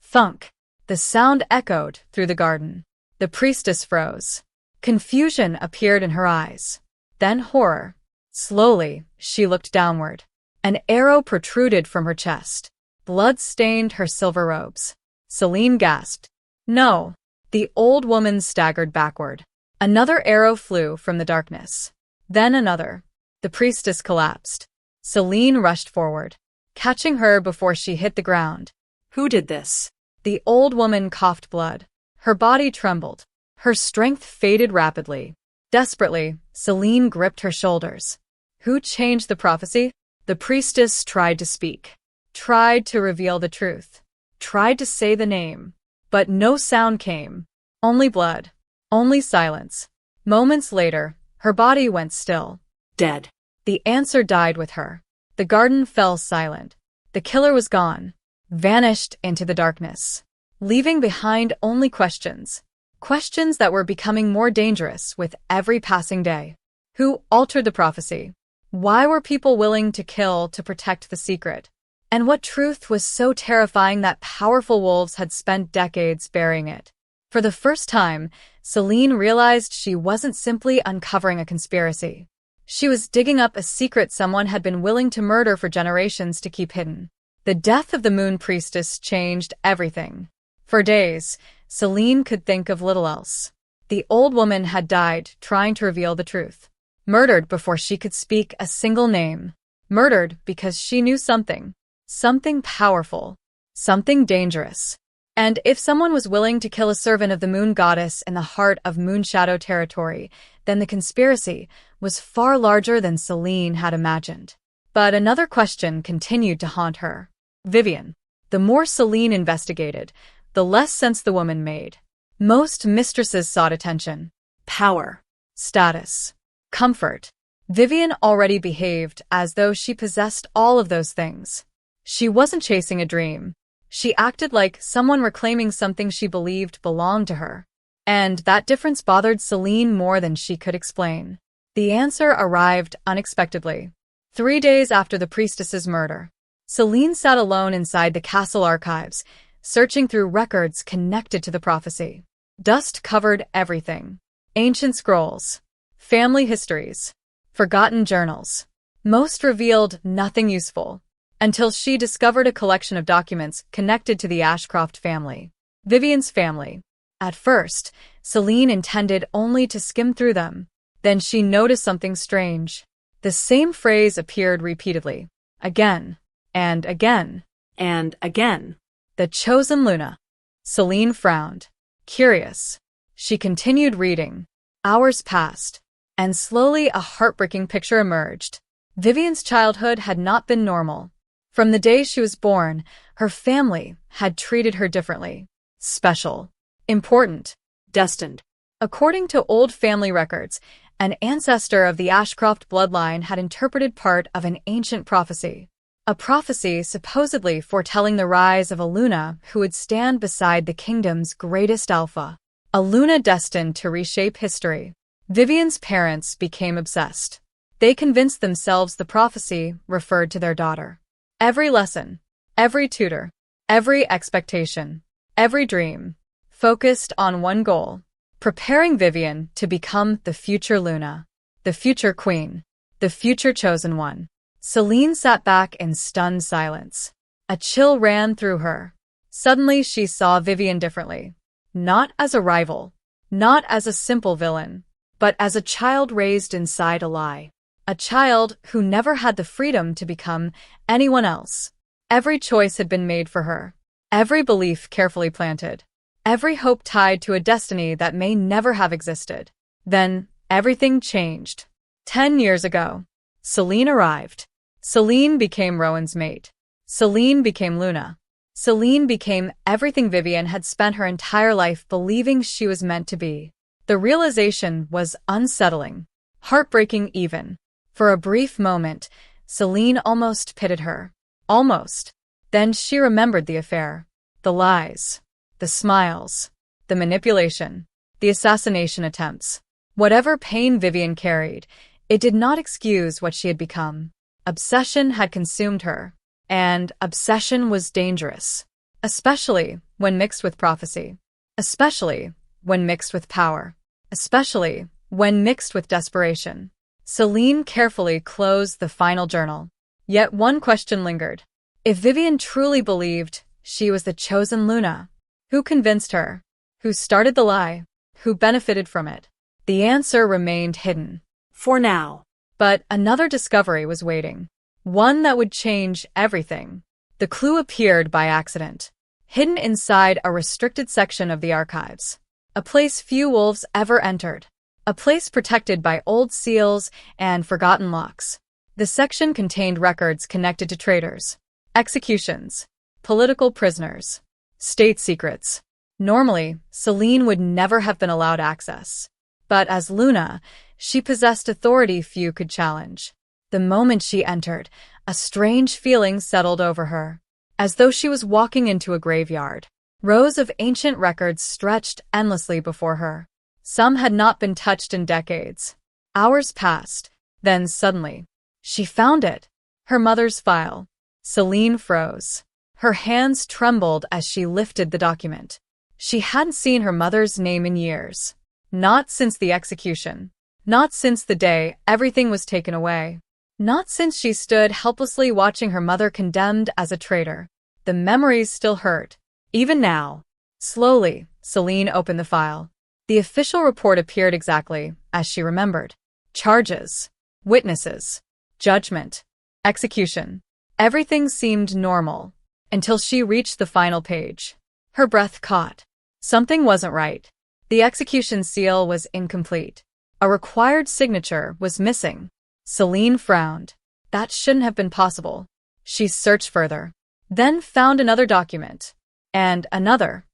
Speaker 1: Thunk. The sound echoed through the garden. The priestess froze. Confusion appeared in her eyes. Then horror. Slowly, she looked downward. An arrow protruded from her chest. Blood stained her silver robes. Selene gasped. No. The old woman staggered backward. Another arrow flew from the darkness. Then another. The priestess collapsed. Selene rushed forward, catching her before she hit the ground.
Speaker 2: Who did this?
Speaker 1: The old woman coughed blood. Her body trembled. Her strength faded rapidly. Desperately, Selene gripped her shoulders. Who changed the prophecy? The priestess tried to speak, tried to reveal the truth, tried to say the name. But no sound came. Only blood. Only silence. Moments later, her body went still.
Speaker 2: Dead.
Speaker 1: The answer died with her. The garden fell silent. The killer was gone, vanished into the darkness, leaving behind only questions. Questions that were becoming more dangerous with every passing day. Who altered the prophecy? Why were people willing to kill to protect the secret? And what truth was so terrifying that powerful wolves had spent decades burying it? For the first time, Selene realized she wasn't simply uncovering a conspiracy. She was digging up a secret someone had been willing to murder for generations to keep hidden. The death of the Moon Priestess changed everything. For days, Selene could think of little else. The old woman had died trying to reveal the truth. Murdered before she could speak a single name. Murdered because she knew something. Something powerful. Something dangerous. And if someone was willing to kill a servant of the moon goddess in the heart of Moonshadow territory, then the conspiracy was far larger than Selene had imagined. But another question continued to haunt her. Vivian. The more Selene investigated, the less sense the woman made. Most mistresses sought attention, power, status, comfort. Vivian already behaved as though she possessed all of those things. She wasn't chasing a dream. She acted like someone reclaiming something she believed belonged to her. And that difference bothered Selene more than she could explain. The answer arrived unexpectedly. 3 days after the priestess's murder, Selene sat alone inside the castle archives, searching through records connected to the prophecy. Dust covered everything. Ancient scrolls, family histories, forgotten journals. Most revealed nothing useful, until she discovered a collection of documents connected to the Ashcroft family, Vivian's family. At first, Selene intended only to skim through them. Then she noticed something strange. The same phrase appeared repeatedly, again, and again,
Speaker 2: and again.
Speaker 1: The chosen Luna. Selene frowned. Curious. She continued reading. Hours passed, and slowly a heartbreaking picture emerged. Vivian's childhood had not been normal. From the day she was born, her family had treated her differently. Special. Important.
Speaker 2: Destined.
Speaker 1: According to old family records, an ancestor of the Ashcroft bloodline had interpreted part of an ancient prophecy. A prophecy supposedly foretelling the rise of a Luna who would stand beside the kingdom's greatest alpha. A Luna destined to reshape history. Vivian's parents became obsessed. They convinced themselves the prophecy referred to their daughter. Every lesson, every tutor, every expectation, every dream, focused on one goal: preparing Vivian to become the future Luna, the future queen, the future chosen one. Selene sat back in stunned silence. A chill ran through her. Suddenly she saw Vivian differently. Not as a rival, not as a simple villain, but as a child raised inside a lie. A child who never had the freedom to become anyone else. Every choice had been made for her. Every belief carefully planted. Every hope tied to a destiny that may never have existed. Then, everything changed. 10 years ago, Selene arrived. Selene became Rowan's mate. Selene became Luna. Selene became everything Vivian had spent her entire life believing she was meant to be. The realization was unsettling, heartbreaking even. For a brief moment, Selene almost pitied her. Almost. Then she remembered the affair. The lies. The smiles. The manipulation. The assassination attempts. Whatever pain Vivian carried, it did not excuse what she had become. Obsession had consumed her. And obsession was dangerous. Especially when mixed with prophecy. Especially when mixed with power. Especially when mixed with desperation. Selene carefully closed the final journal. Yet one question lingered. If Vivian truly believed she was the chosen Luna, who convinced her? Who started the lie? Who benefited from it? The answer remained hidden.
Speaker 2: For now.
Speaker 1: But another discovery was waiting. One that would change everything. The clue appeared by accident. Hidden inside a restricted section of the archives. A place few wolves ever entered. A place protected by old seals and forgotten locks. The section contained records connected to traitors, executions, political prisoners, state secrets. Normally, Selene would never have been allowed access. But as Luna, she possessed authority few could challenge. The moment she entered, a strange feeling settled over her, as though she was walking into a graveyard. Rows of ancient records stretched endlessly before her. Some had not been touched in decades. Hours passed, then suddenly, she found it. Her mother's file. Selene froze. Her hands trembled as she lifted the document. She hadn't seen her mother's name in years. Not since the execution. Not since the day everything was taken away. Not since she stood helplessly watching her mother condemned as a traitor. The memories still hurt. Even now. Slowly, Selene opened the file. The official report appeared exactly as she remembered. Charges, witnesses, judgment, execution. Everything seemed normal until she reached the final page. Her breath caught. Something wasn't right. The execution seal was incomplete. A required signature was missing. Selene frowned. That shouldn't have been possible. She searched further, then found another document, and another,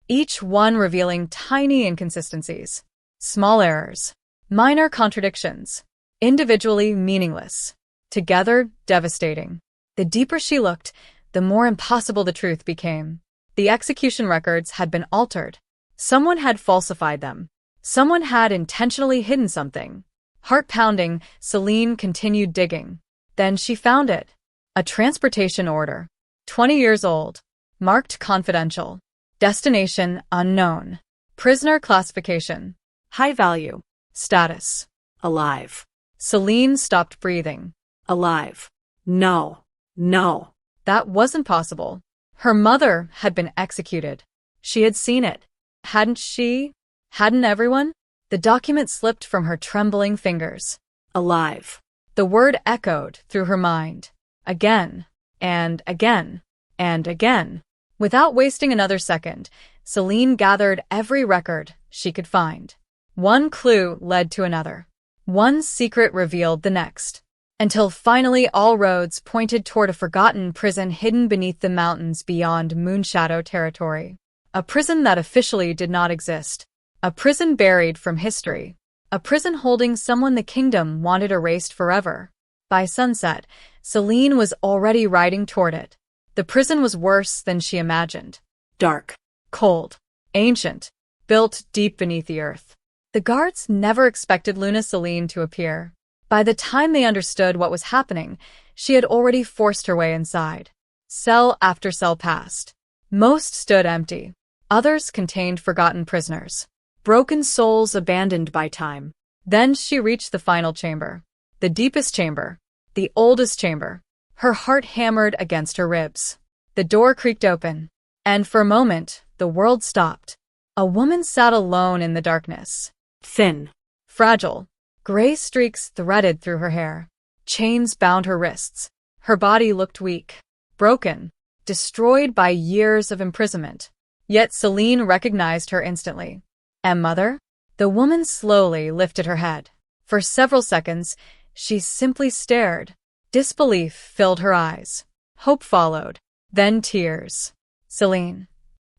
Speaker 1: each one revealing tiny inconsistencies, small errors, minor contradictions, individually meaningless, together devastating. The deeper she looked, the more impossible the truth became. The execution records had been altered. Someone had falsified them. Someone had intentionally hidden something. Heart-pounding, Selene continued digging. Then she found it. A transportation order. 20 years old. Marked confidential. Destination unknown. Prisoner classification.
Speaker 2: High value.
Speaker 1: Status.
Speaker 2: Alive.
Speaker 1: Selene stopped breathing.
Speaker 2: Alive. No. No.
Speaker 1: That wasn't possible. Her mother had been executed. She had seen it. Hadn't she? Hadn't everyone? The document slipped from her trembling fingers.
Speaker 2: Alive.
Speaker 1: The word echoed through her mind. Again, and again, and again. Without wasting another second, Selene gathered every record she could find. One clue led to another. One secret revealed the next. Until finally all roads pointed toward a forgotten prison hidden beneath the mountains beyond Moonshadow territory. A prison that officially did not exist. A prison buried from history. A prison holding someone the kingdom wanted erased forever. By sunset, Selene was already riding toward it. The prison was worse than she imagined. Dark, cold, ancient, built deep beneath the earth. The guards never expected Luna Selene to appear. By the time they understood what was happening, she had already forced her way inside. Cell after cell passed. Most stood empty. Others contained forgotten prisoners, broken souls abandoned by time. Then she reached the final chamber. The deepest chamber. The oldest chamber. Her heart hammered against her ribs. The door creaked open, and for a moment, the world stopped. A woman sat alone in the darkness.
Speaker 2: Thin.
Speaker 1: Fragile. Gray streaks threaded through her hair. Chains bound her wrists. Her body looked weak, broken, destroyed by years of imprisonment. Yet Selene recognized her instantly. "And mother?" The woman slowly lifted her head. For several seconds, she simply stared. Disbelief filled her eyes. Hope followed. Then tears. "Selene."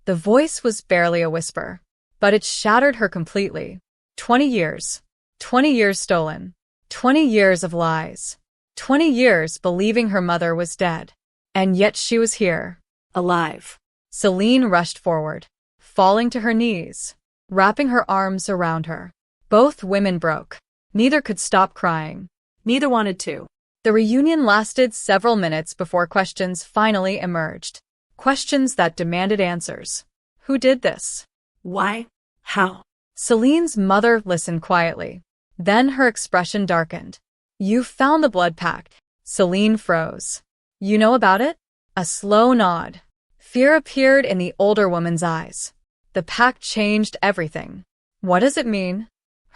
Speaker 1: The voice was barely a whisper, but it shattered her completely. 20 years. 20 years stolen. 20 years of lies. 20 years believing her mother was dead. And yet she was here.
Speaker 2: Alive.
Speaker 1: Selene rushed forward, falling to her knees, wrapping her arms around her. Both women broke. Neither could stop crying.
Speaker 2: Neither wanted to.
Speaker 1: The reunion lasted several minutes before questions finally emerged. Questions that demanded answers. Who did this?
Speaker 2: Why? How?
Speaker 1: Selene's mother listened quietly. Then her expression darkened. "You found the blood pact." Selene froze. "You know about it?" A slow nod. Fear appeared in the older woman's eyes. "The pact changed everything." "What does it mean?"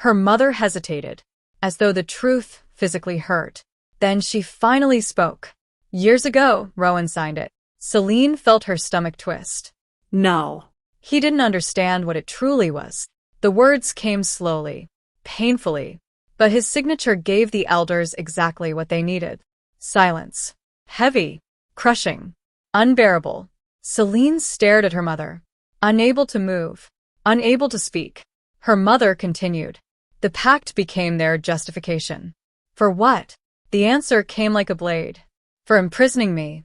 Speaker 1: Her mother hesitated, as though the truth physically hurt. Then she finally spoke. "Years ago, Rowan signed it." Selene felt her stomach twist.
Speaker 2: No.
Speaker 1: He didn't understand what it truly was. The words came slowly, painfully, but his signature gave the elders exactly what they needed. Silence. Heavy, crushing, unbearable. Selene stared at her mother, unable to move, unable to speak. Her mother continued. The pact became their justification. For what? The answer came like a blade. For imprisoning me.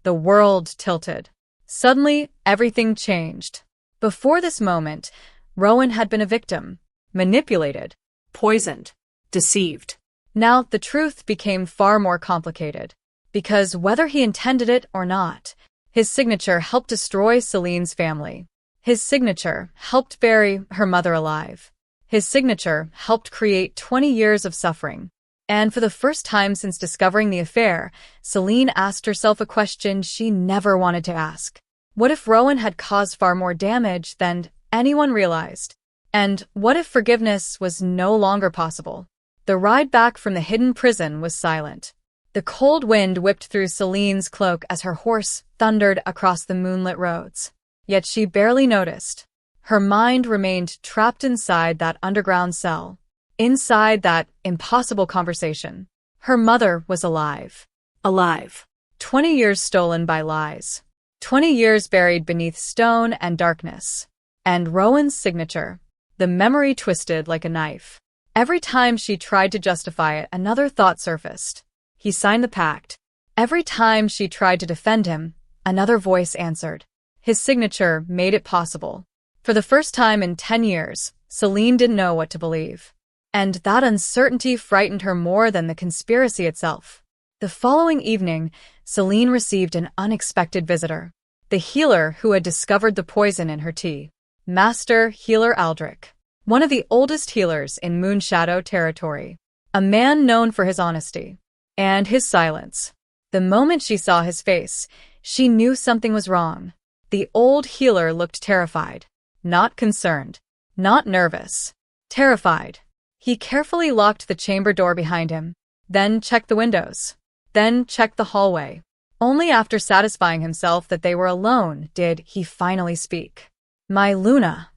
Speaker 1: The world tilted. Suddenly, everything changed. Before this moment, Rowan had been a victim, manipulated,
Speaker 2: Poisoned. Deceived.
Speaker 1: Now the truth became far more complicated, because whether he intended it or not, his signature helped destroy Selene's family. His signature helped bury her mother alive. His signature helped create 20 years of suffering. And for the first time since discovering the affair, Selene asked herself a question she never wanted to ask. What if Rowan had caused far more damage than anyone realized? And what if forgiveness was no longer possible? The ride back from the hidden prison was silent. The cold wind whipped through Selene's cloak as her horse thundered across the moonlit roads. Yet she barely noticed. Her mind remained trapped inside that underground cell, inside that impossible conversation. Her mother was alive.
Speaker 2: Alive.
Speaker 1: 20 years stolen by lies. 20 years buried beneath stone and darkness. And Rowan's signature. The memory twisted like a knife. Every time she tried to justify it, another thought surfaced. He signed the pact. Every time she tried to defend him, another voice answered. His signature made it possible. For the first time in 10 years, Selene didn't know what to believe. And that uncertainty frightened her more than the conspiracy itself. The following evening, Selene received an unexpected visitor. The healer who had discovered the poison in her tea. Master Healer Aldrich. One of the oldest healers in Moonshadow territory. A man known for his honesty. And his silence. The moment she saw his face, she knew something was wrong. The old healer looked terrified. Not concerned. Not nervous. Terrified. He carefully locked the chamber door behind him, then checked the windows, then checked the hallway. Only after satisfying himself that they were alone did he finally speak. "My Luna."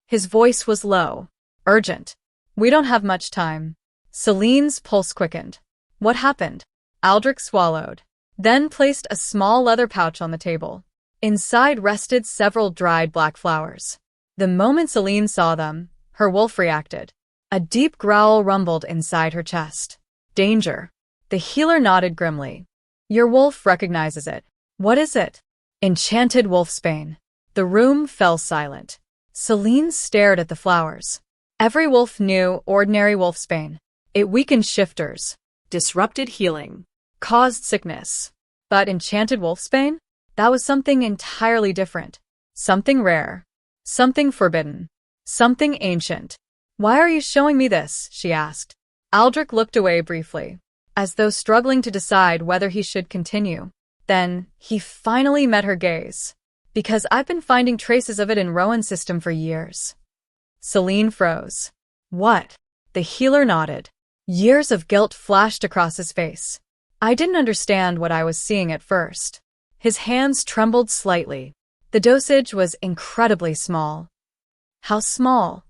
Speaker 1: His voice was low, urgent. "We don't have much time." Selene's pulse quickened. What happened? Aldrich swallowed, then placed a small leather pouch on the table. Inside rested several dried black flowers. The moment Selene saw them, her wolf reacted. A deep growl rumbled inside her chest. Danger. The healer nodded grimly. Your wolf recognizes it. What is it? Enchanted wolfsbane. The room fell silent. Selene stared at the flowers. Every wolf knew ordinary wolfsbane. It weakened shifters.
Speaker 2: Disrupted healing.
Speaker 1: Caused sickness. But enchanted wolfsbane? That was something entirely different. Something rare. Something forbidden. Something ancient. Why are you showing me this? She asked. Aldrich looked away briefly, as though struggling to decide whether he should continue. Then, he finally met her gaze. Because I've been finding traces of it in Rowan's system for years. Selene froze. What? The healer nodded. Years of guilt flashed across his face. I didn't understand what I was seeing at first. His hands trembled slightly. The dosage was incredibly small. How small?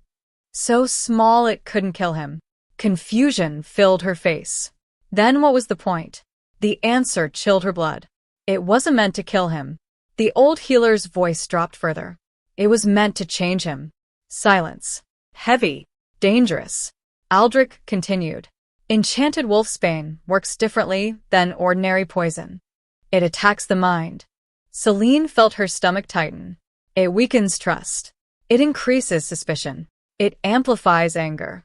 Speaker 1: So small it couldn't kill him. Confusion filled her face. Then what was the point? The answer chilled her blood. It wasn't meant to kill him. The old healer's voice dropped further. It was meant to change him. Silence. Heavy. Dangerous. Aldrich continued. Enchanted wolfsbane works differently than ordinary poison. It attacks the mind. Selene felt her stomach tighten. It weakens trust. It increases suspicion. It amplifies anger.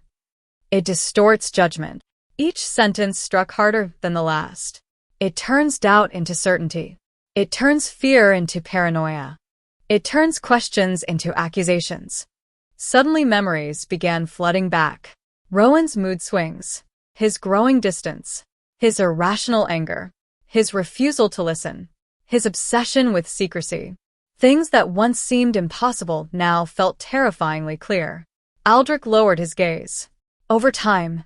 Speaker 1: It distorts judgment. Each sentence struck harder than the last. It turns doubt into certainty. It turns fear into paranoia. It turns questions into accusations. Suddenly memories began flooding back. Rowan's mood swings. His growing distance. His irrational anger. His refusal to listen. His obsession with secrecy. Things that once seemed impossible now felt terrifyingly clear. Aldrich lowered his gaze. Over time,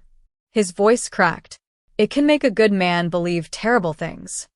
Speaker 1: his voice cracked. It can make a good man believe terrible things.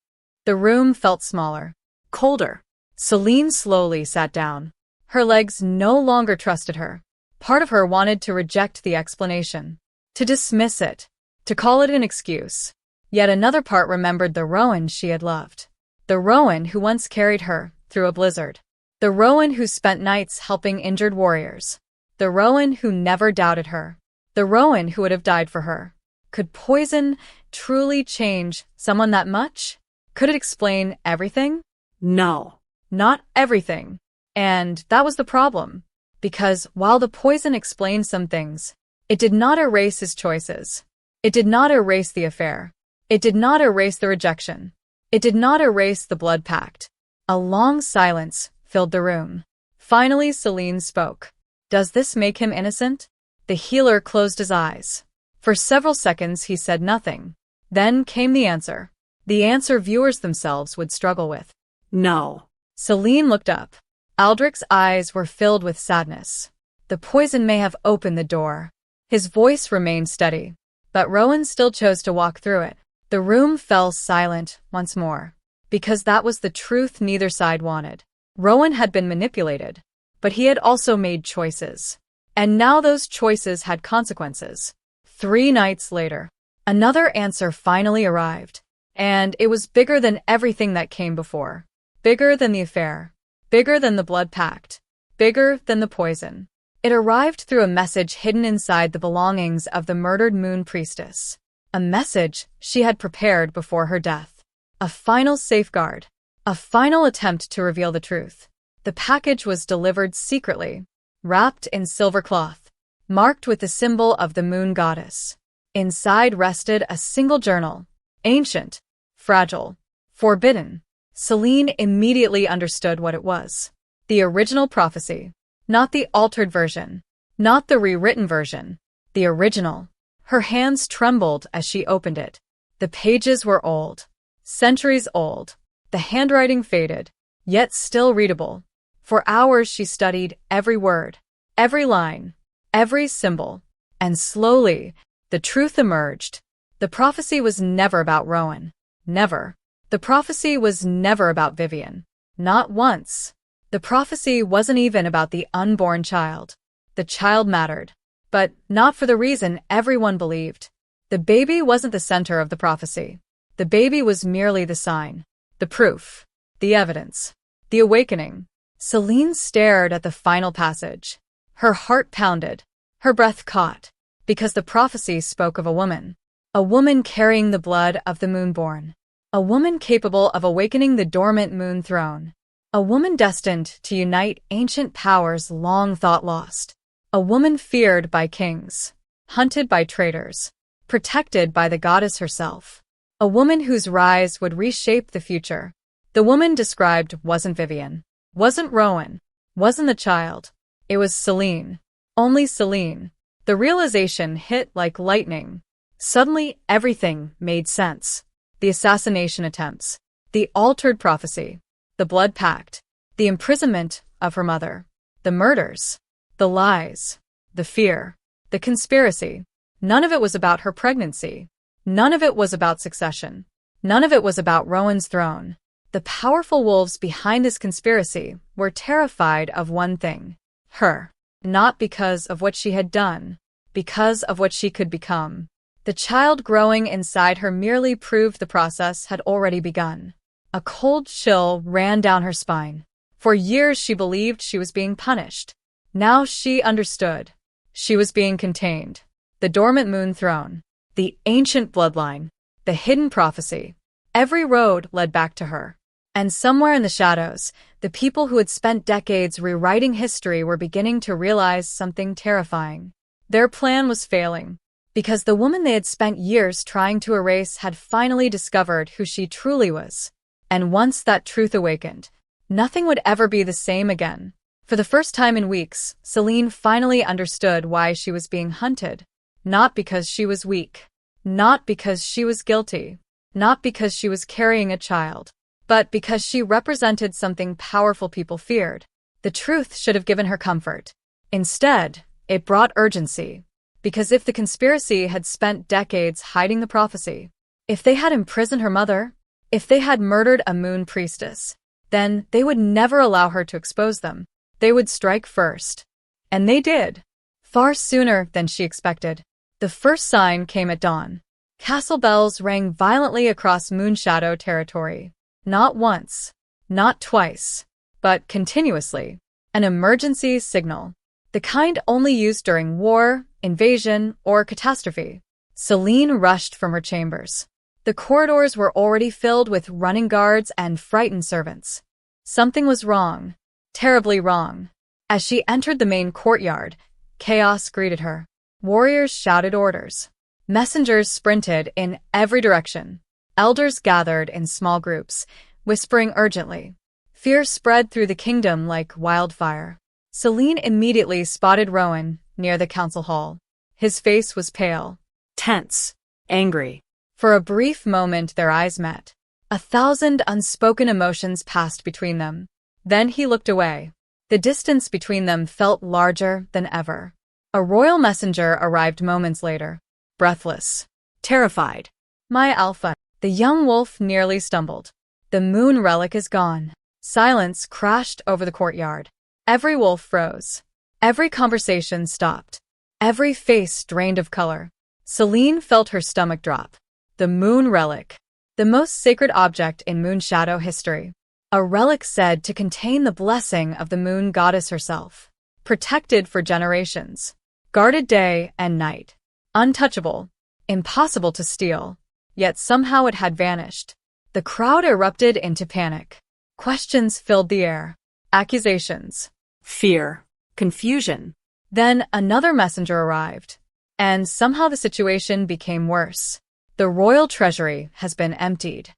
Speaker 1: The room felt smaller, colder. Selene slowly sat down. Her legs no longer trusted her. Part of her wanted to reject the explanation, to dismiss it, to call it an excuse. Yet another part remembered the Rowan she had loved. The Rowan who once carried her through a blizzard. The Rowan who spent nights helping injured warriors. The Rowan who never doubted her. The Rowan who would have died for her. Could poison truly change someone that much? Could it explain everything?
Speaker 2: No.
Speaker 1: Not everything. And that was the problem. Because while the poison explained some things, it did not erase his choices. It did not erase the affair. It did not erase the rejection. It did not erase the blood pact. A long silence filled the room. Finally, Selene spoke. Does this make him innocent? The healer closed his eyes. For several seconds he said nothing. Then came the answer. The answer viewers themselves would struggle with.
Speaker 2: No.
Speaker 1: Selene looked up. Aldrich's eyes were filled with sadness. The poison may have opened the door. His voice remained steady. But Rowan still chose to walk through it. The room fell silent once more. Because that was the truth neither side wanted. Rowan had been manipulated. But he had also made choices. And now those choices had consequences. 3 nights later, another answer finally arrived. And it was bigger than everything that came before. Bigger than the affair. Bigger than the blood pact. Bigger than the poison. It arrived through a message hidden inside the belongings of the murdered moon priestess. A message she had prepared before her death. A final safeguard. A final attempt to reveal the truth. The package was delivered secretly, wrapped in silver cloth, marked with the symbol of the moon goddess. Inside rested a single journal. Ancient. Fragile. Forbidden. Selene immediately understood what it was. The original prophecy. Not the altered version. Not the rewritten version. The original. Her hands trembled as she opened it. The pages were old. Centuries old. The handwriting faded, yet still readable. For hours she studied every word, every line, every symbol. And slowly, the truth emerged. The prophecy was never about Rowan. Never. The prophecy was never about Vivian. Not once. The prophecy wasn't even about the unborn child. The child mattered. But not for the reason everyone believed. The baby wasn't the center of the prophecy. The baby was merely the sign. The proof. The evidence. The awakening. Selene stared at the final passage. Her heart pounded. Her breath caught. Because the prophecy spoke of a woman. A woman carrying the blood of the moonborn. A woman capable of awakening the dormant moon throne. A woman destined to unite ancient powers long thought lost. A woman feared by kings. Hunted by traitors. Protected by the goddess herself. A woman whose rise would reshape the future. The woman described wasn't Vivian. Wasn't Rowan. Wasn't the child. It was Selene. Only Selene. The realization hit like lightning. Suddenly, everything made sense. The assassination attempts, the altered prophecy, the blood pact, the imprisonment of her mother, the murders, the lies, the fear, the conspiracy. None of it was about her pregnancy. None of it was about succession. None of it was about Rowan's throne. The powerful wolves behind this conspiracy were terrified of one thing: her. Not because of what she had done, because of what she could become. The child growing inside her merely proved the process had already begun. A cold chill ran down her spine. For years she believed she was being punished. Now she understood. She was being contained. The dormant moon throne, the ancient bloodline, the hidden prophecy. Every road led back to her. And somewhere in the shadows, the people who had spent decades rewriting history were beginning to realize something terrifying. Their plan was failing, because the woman they had spent years trying to erase had finally discovered who she truly was. And once that truth awakened, nothing would ever be the same again. For the first time in weeks, Selene finally understood why she was being hunted. Not because she was weak. Not because she was guilty. Not because she was carrying a child. But because she represented something powerful people feared. The truth should have given her comfort. Instead, it brought urgency. Because if the conspiracy had spent decades hiding the prophecy, if they had imprisoned her mother, if they had murdered a moon priestess, then they would never allow her to expose them. They would strike first. And they did. Far sooner than she expected. The first sign came at dawn. Castle bells rang violently across Moonshadow territory. Not once, not twice, but continuously. An emergency signal. The kind only used during war, invasion, or catastrophe. Selene rushed from her chambers. The corridors were already filled with running guards and frightened servants. Something was wrong. Terribly wrong. As she entered the main courtyard, chaos greeted her. Warriors shouted orders. Messengers sprinted in every direction. Elders gathered in small groups, whispering urgently. Fear spread through the kingdom like wildfire. Selene immediately spotted Rowan near the council hall. His face was pale,
Speaker 2: tense, angry.
Speaker 1: For a brief moment their eyes met. 1,000 unspoken emotions passed between them. Then he looked away. The distance between them felt larger than ever. A royal messenger arrived moments later, breathless, terrified. My Alpha. The young wolf nearly stumbled. The moon relic is gone. Silence crashed over the courtyard. Every wolf froze. Every conversation stopped. Every face drained of color. Selene felt her stomach drop. The moon relic. The most sacred object in Moonshadow history. A relic said to contain the blessing of the moon goddess herself. Protected for generations. Guarded day and night. Untouchable. Impossible to steal. Yet somehow it had vanished. The crowd erupted into panic. Questions filled the air. Accusations.
Speaker 2: Fear. Confusion.
Speaker 1: Then another messenger arrived. And somehow the situation became worse. The royal treasury has been emptied.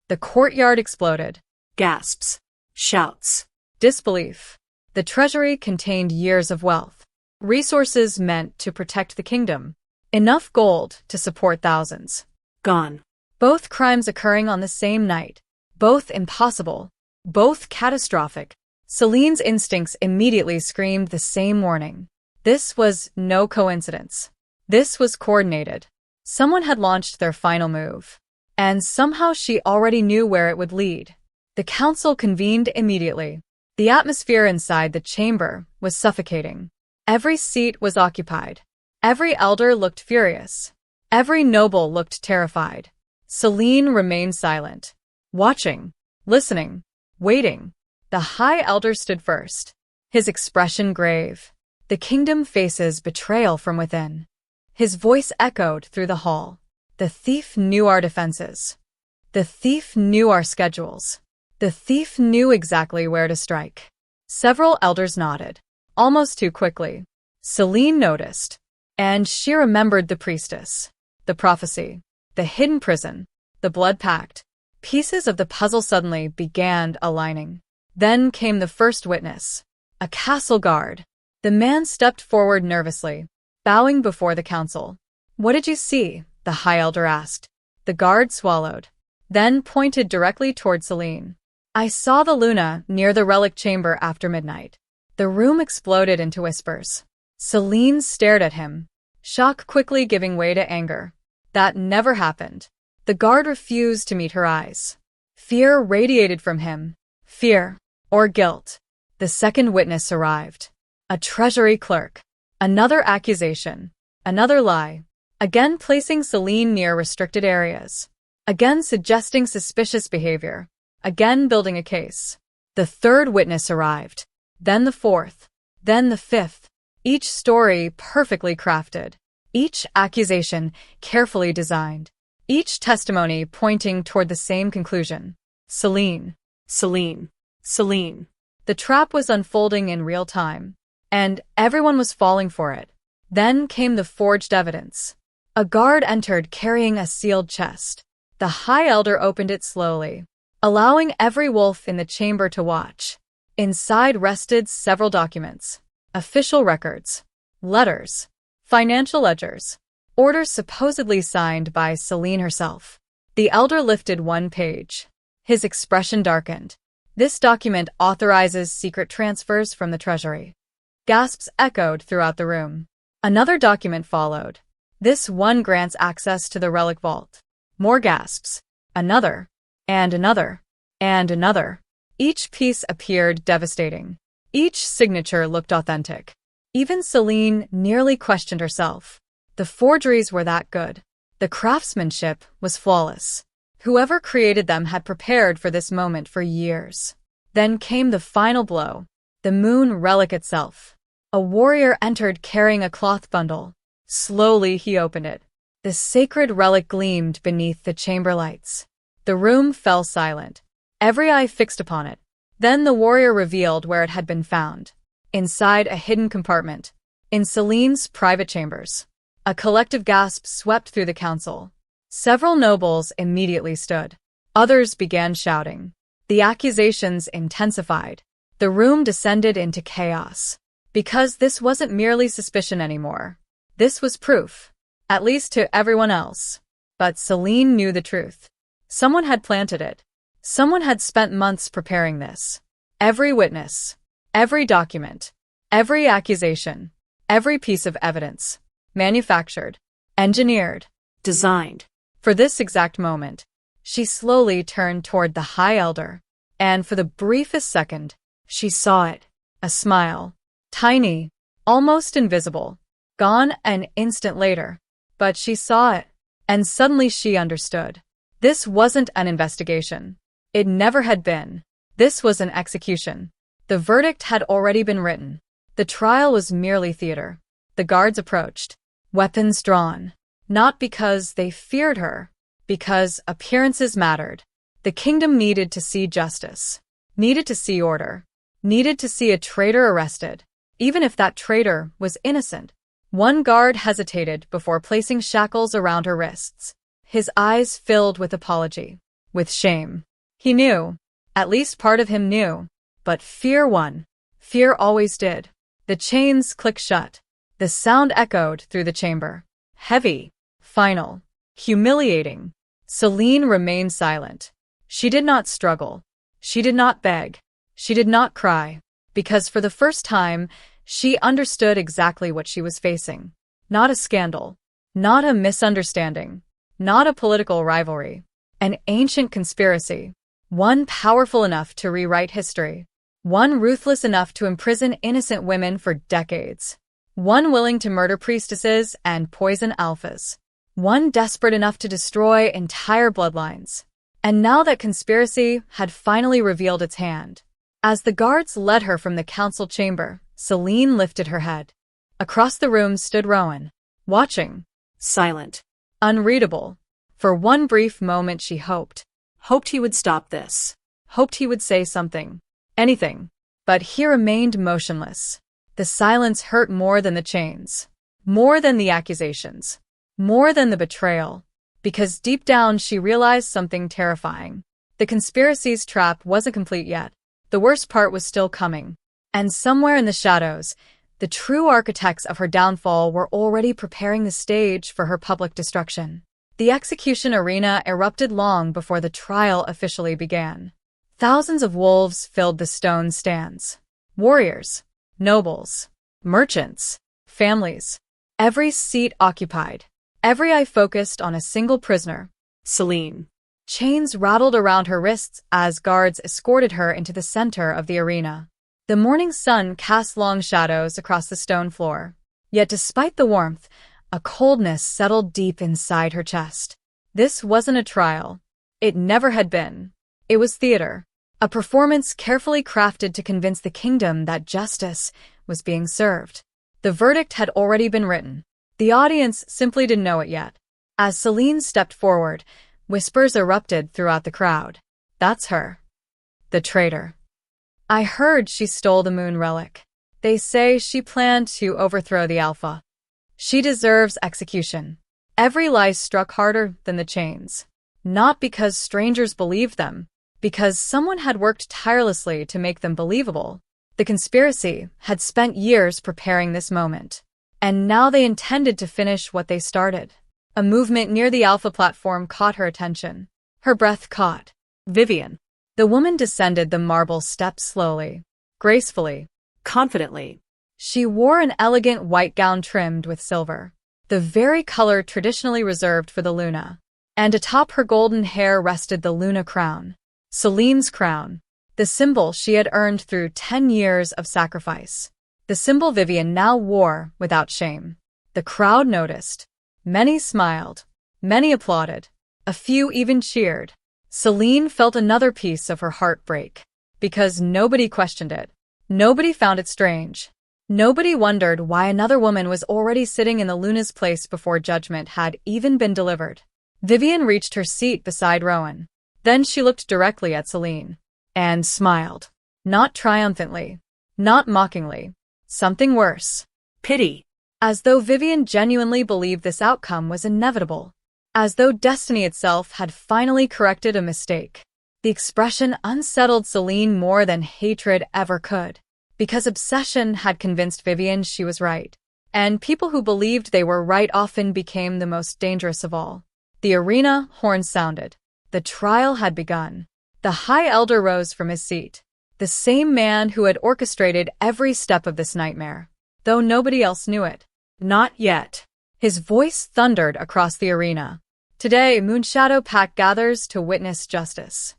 Speaker 1: The courtyard exploded.
Speaker 2: Gasps. Shouts.
Speaker 1: Disbelief. The treasury contained years of wealth. Resources meant to protect the kingdom. Enough gold to support thousands.
Speaker 2: Gone.
Speaker 1: Both crimes occurring on the same night. Both impossible. Both catastrophic. Selene's instincts immediately screamed the same warning. This was no coincidence. This was coordinated. Someone had launched their final move. And somehow she already knew where it would lead. The council convened immediately. The atmosphere inside the chamber was suffocating. Every seat was occupied. Every elder looked furious. Every noble looked terrified. Selene remained silent, watching, listening, waiting. The High Elder stood first, his expression grave. The kingdom faces betrayal from within. His voice echoed through the hall. The thief knew our defenses. The thief knew our schedules. The thief knew exactly where to strike. Several elders nodded, almost too quickly. Selene noticed, and she remembered the priestess, the prophecy, the hidden prison, the blood pact. Pieces of the puzzle suddenly began aligning. Then came the first witness, a castle guard. The man stepped forward nervously, bowing before the council. "What did you see?" the High Elder asked. The guard swallowed, then pointed directly toward Selene. "I saw the Luna near the relic chamber after midnight." The room exploded into whispers. Selene stared at him, shock quickly giving way to anger. That never happened. The guard refused to meet her eyes. Fear radiated from him. Fear or guilt. The second witness arrived. A treasury clerk. Another accusation. Another lie. Again placing Selene near restricted areas. Again suggesting suspicious behavior. Again building a case. The third witness arrived. Then the fourth. Then the fifth. Each story perfectly crafted. Each accusation carefully designed. Each testimony pointing toward the same conclusion. Selene.
Speaker 2: Selene. Selene.
Speaker 1: The trap was unfolding in real time, and everyone was falling for it. Then came the forged evidence. A guard entered carrying a sealed chest. The High Elder opened it slowly, allowing every wolf in the chamber to watch. Inside rested several documents, official records, letters, financial ledgers, orders supposedly signed by Selene herself. The Elder lifted one page. His expression darkened. "This document authorizes secret transfers from the treasury." Gasps echoed throughout the room. Another document followed. "This one grants access to the relic vault." More gasps. Another. And another. And another. Each piece appeared devastating. Each signature looked authentic. Even Selene nearly questioned herself. The forgeries were that good. The craftsmanship was flawless. Whoever created them had prepared for this moment for years. Then came the final blow. The moon relic itself. A warrior entered carrying a cloth bundle. Slowly he opened it. The sacred relic gleamed beneath the chamber lights. The room fell silent, every eye fixed upon it. Then the warrior revealed where it had been found. Inside a hidden compartment. In Selene's private chambers. A collective gasp swept through the council. Several nobles immediately stood. Others began shouting. The accusations intensified. The room descended into chaos. Because this wasn't merely suspicion anymore. This was proof. At least to everyone else. But Selene knew the truth. Someone had planted it. Someone had spent months preparing this. Every witness, every document, every accusation, every piece of evidence, manufactured, engineered,
Speaker 2: Designed.
Speaker 1: For this exact moment. She slowly turned toward the High Elder, and for the briefest second, she saw it. A smile. Tiny, almost invisible, gone an instant later. But she saw it, and suddenly she understood. This wasn't an investigation. It never had been. This was an execution. The verdict had already been written. The trial was merely theater. The guards approached, weapons drawn. Not because they feared her, because appearances mattered. The kingdom needed to see justice, needed to see order, needed to see a traitor arrested, even if that traitor was innocent. One guard hesitated before placing shackles around her wrists. His eyes filled with apology, with shame. He knew, at least part of him knew, but fear won. Fear always did. The chains clicked shut. The sound echoed through the chamber. Heavy, final, humiliating. Selene remained silent. She did not struggle. She did not beg. She did not cry, because for the first time, she understood exactly what she was facing. Not a scandal. Not a misunderstanding. Not a political rivalry. An ancient conspiracy. One powerful enough to rewrite history. One ruthless enough to imprison innocent women for decades. One willing to murder priestesses and poison alphas. One desperate enough to destroy entire bloodlines. And now that conspiracy had finally revealed its hand. As the guards led her from the council chamber, Selene lifted her head. Across the room stood Rowan, watching.
Speaker 2: Silent.
Speaker 1: Unreadable. For one brief moment she hoped.
Speaker 2: Hoped he would stop this.
Speaker 1: Hoped he would say something. Anything. But he remained motionless. The silence hurt more than the chains. More than the accusations. More than the betrayal. Because deep down she realized something terrifying. The conspiracy's trap wasn't complete yet. The worst part was still coming. And somewhere in the shadows, The true architects of her downfall were already preparing the stage for her public destruction. The execution arena erupted long before the trial officially began. Thousands of wolves filled the stone stands. Warriors, nobles, merchants, families. Every seat occupied. Every eye focused on a single prisoner.
Speaker 2: Selene.
Speaker 1: Chains rattled around her wrists as guards escorted her into the center of the arena. The morning sun cast long shadows across the stone floor. Yet despite the warmth, a coldness settled deep inside her chest. This wasn't a trial. It never had been. It was theater. A performance carefully crafted to convince the kingdom that justice was being served. The verdict had already been written. The audience simply didn't know it yet. As Selene stepped forward, whispers erupted throughout the crowd. That's her. The traitor. I heard she stole the moon relic. They say she planned to overthrow the Alpha. She deserves execution. Every lie struck harder than the chains. Not because strangers believed them, because someone had worked tirelessly to make them believable. The conspiracy had spent years preparing this moment. And now they intended to finish what they started. A movement near the Alpha platform caught her attention. Her breath caught.
Speaker 2: Vivian.
Speaker 1: The woman descended the marble steps slowly, gracefully,
Speaker 2: Confidently.
Speaker 1: She wore an elegant white gown trimmed with silver, the very color traditionally reserved for the Luna. And atop her golden hair rested the Luna crown. Selene's crown. The symbol she had earned through 10 years of sacrifice. The symbol Vivian now wore without shame. The crowd noticed. Many smiled. Many applauded. A few even cheered. Selene felt another piece of her heart break. Because nobody questioned it. Nobody found it strange. Nobody wondered why another woman was already sitting in the Luna's place before judgment had even been delivered. Vivian reached her seat beside Rowan. Then she looked directly at Selene. And smiled. Not triumphantly. Not mockingly. Something worse.
Speaker 2: Pity.
Speaker 1: As though Vivian genuinely believed this outcome was inevitable. As though destiny itself had finally corrected a mistake. The expression unsettled Selene more than hatred ever could. Because obsession had convinced Vivian she was right. And people who believed they were right often became the most dangerous of all. The arena horn sounded. The trial had begun. The High Elder rose from his seat. The same man who had orchestrated every step of this nightmare. Though nobody else knew it.
Speaker 2: Not yet.
Speaker 1: His voice thundered across the arena. Today, Moonshadow Pact gathers to witness justice.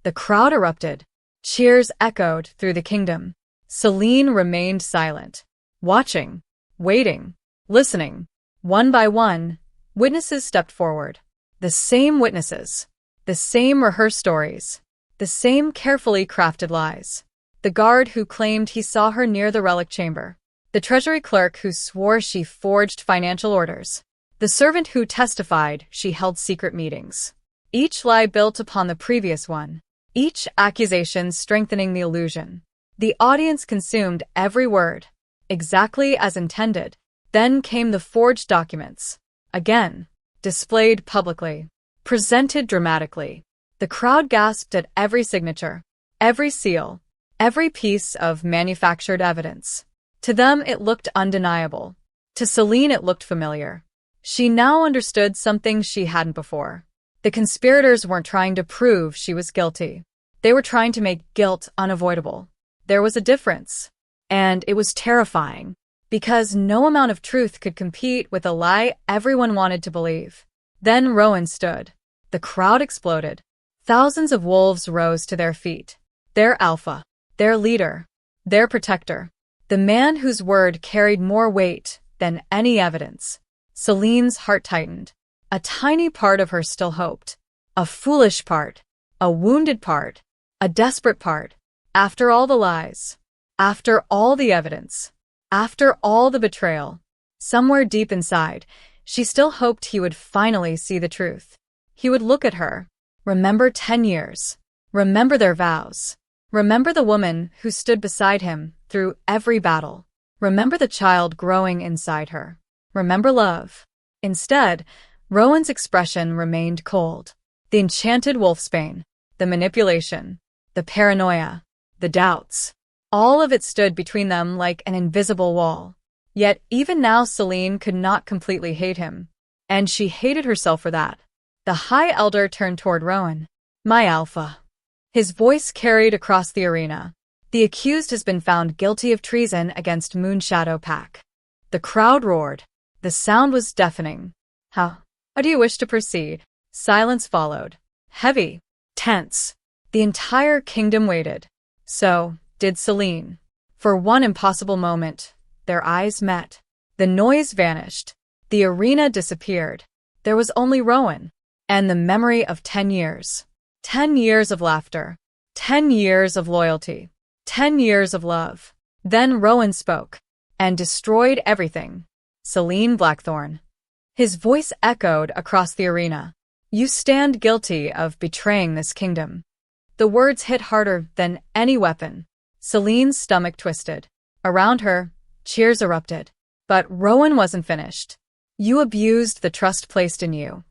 Speaker 1: The crowd erupted. Cheers echoed through the kingdom. Selene remained silent. Watching. Waiting. Listening. One by one, witnesses stepped forward. The same witnesses. The same rehearsed stories. The same carefully crafted lies. The guard who claimed he saw her near the relic chamber. The treasury clerk who swore she forged financial orders. The servant who testified she held secret meetings. Each lie built upon the previous one. Each accusation strengthening the illusion. The audience consumed every word. Exactly as intended. Then came the forged documents. Again. Displayed publicly. Presented dramatically. The crowd gasped at every signature. Every seal. Every piece of manufactured evidence. To them it looked undeniable. To Selene it looked familiar. She now understood something she hadn't before. The conspirators weren't trying to prove she was guilty. They were trying to make guilt unavoidable. There was a difference. And it was terrifying. Because no amount of truth could compete with a lie everyone wanted to believe. Then Rowan stood. The crowd exploded. Thousands of wolves rose to their feet. Their alpha. Their leader. Their protector. The man whose word carried more weight than any evidence. Selene's heart tightened. A tiny part of her still hoped. A foolish part. A wounded part. A desperate part. After all the lies. After all the evidence. After all the betrayal. Somewhere deep inside, she still hoped he would finally see the truth. He would look at her. Remember 10 years. Remember their vows. Remember the woman who stood beside him through every battle. Remember the child growing inside her. Remember love. Instead, Rowan's expression remained cold. The enchanted wolfsbane. The manipulation. The paranoia. The doubts. All of it stood between them like an invisible wall. Yet even now Selene could not completely hate him. And she hated herself for that. The High Elder turned toward Rowan. "My Alpha." His voice carried across the arena. "The accused has been found guilty of treason against Moonshadow Pack." The crowd roared. The sound was deafening. How do you wish to proceed?" Silence followed. Heavy. Tense. The entire kingdom waited. So did Selene. For one impossible moment, their eyes met. The noise vanished. The arena disappeared. There was only Rowan. And the memory of 10 years. 10 years of laughter. 10 years of loyalty. 10 years of love. Then Rowan spoke. And destroyed everything. "Selene Blackthorne." His voice echoed across the arena. "You stand guilty of betraying this kingdom." The words hit harder than any weapon. Selene's stomach twisted. Around her, cheers erupted. But Rowan wasn't finished. "You abused the trust placed in you."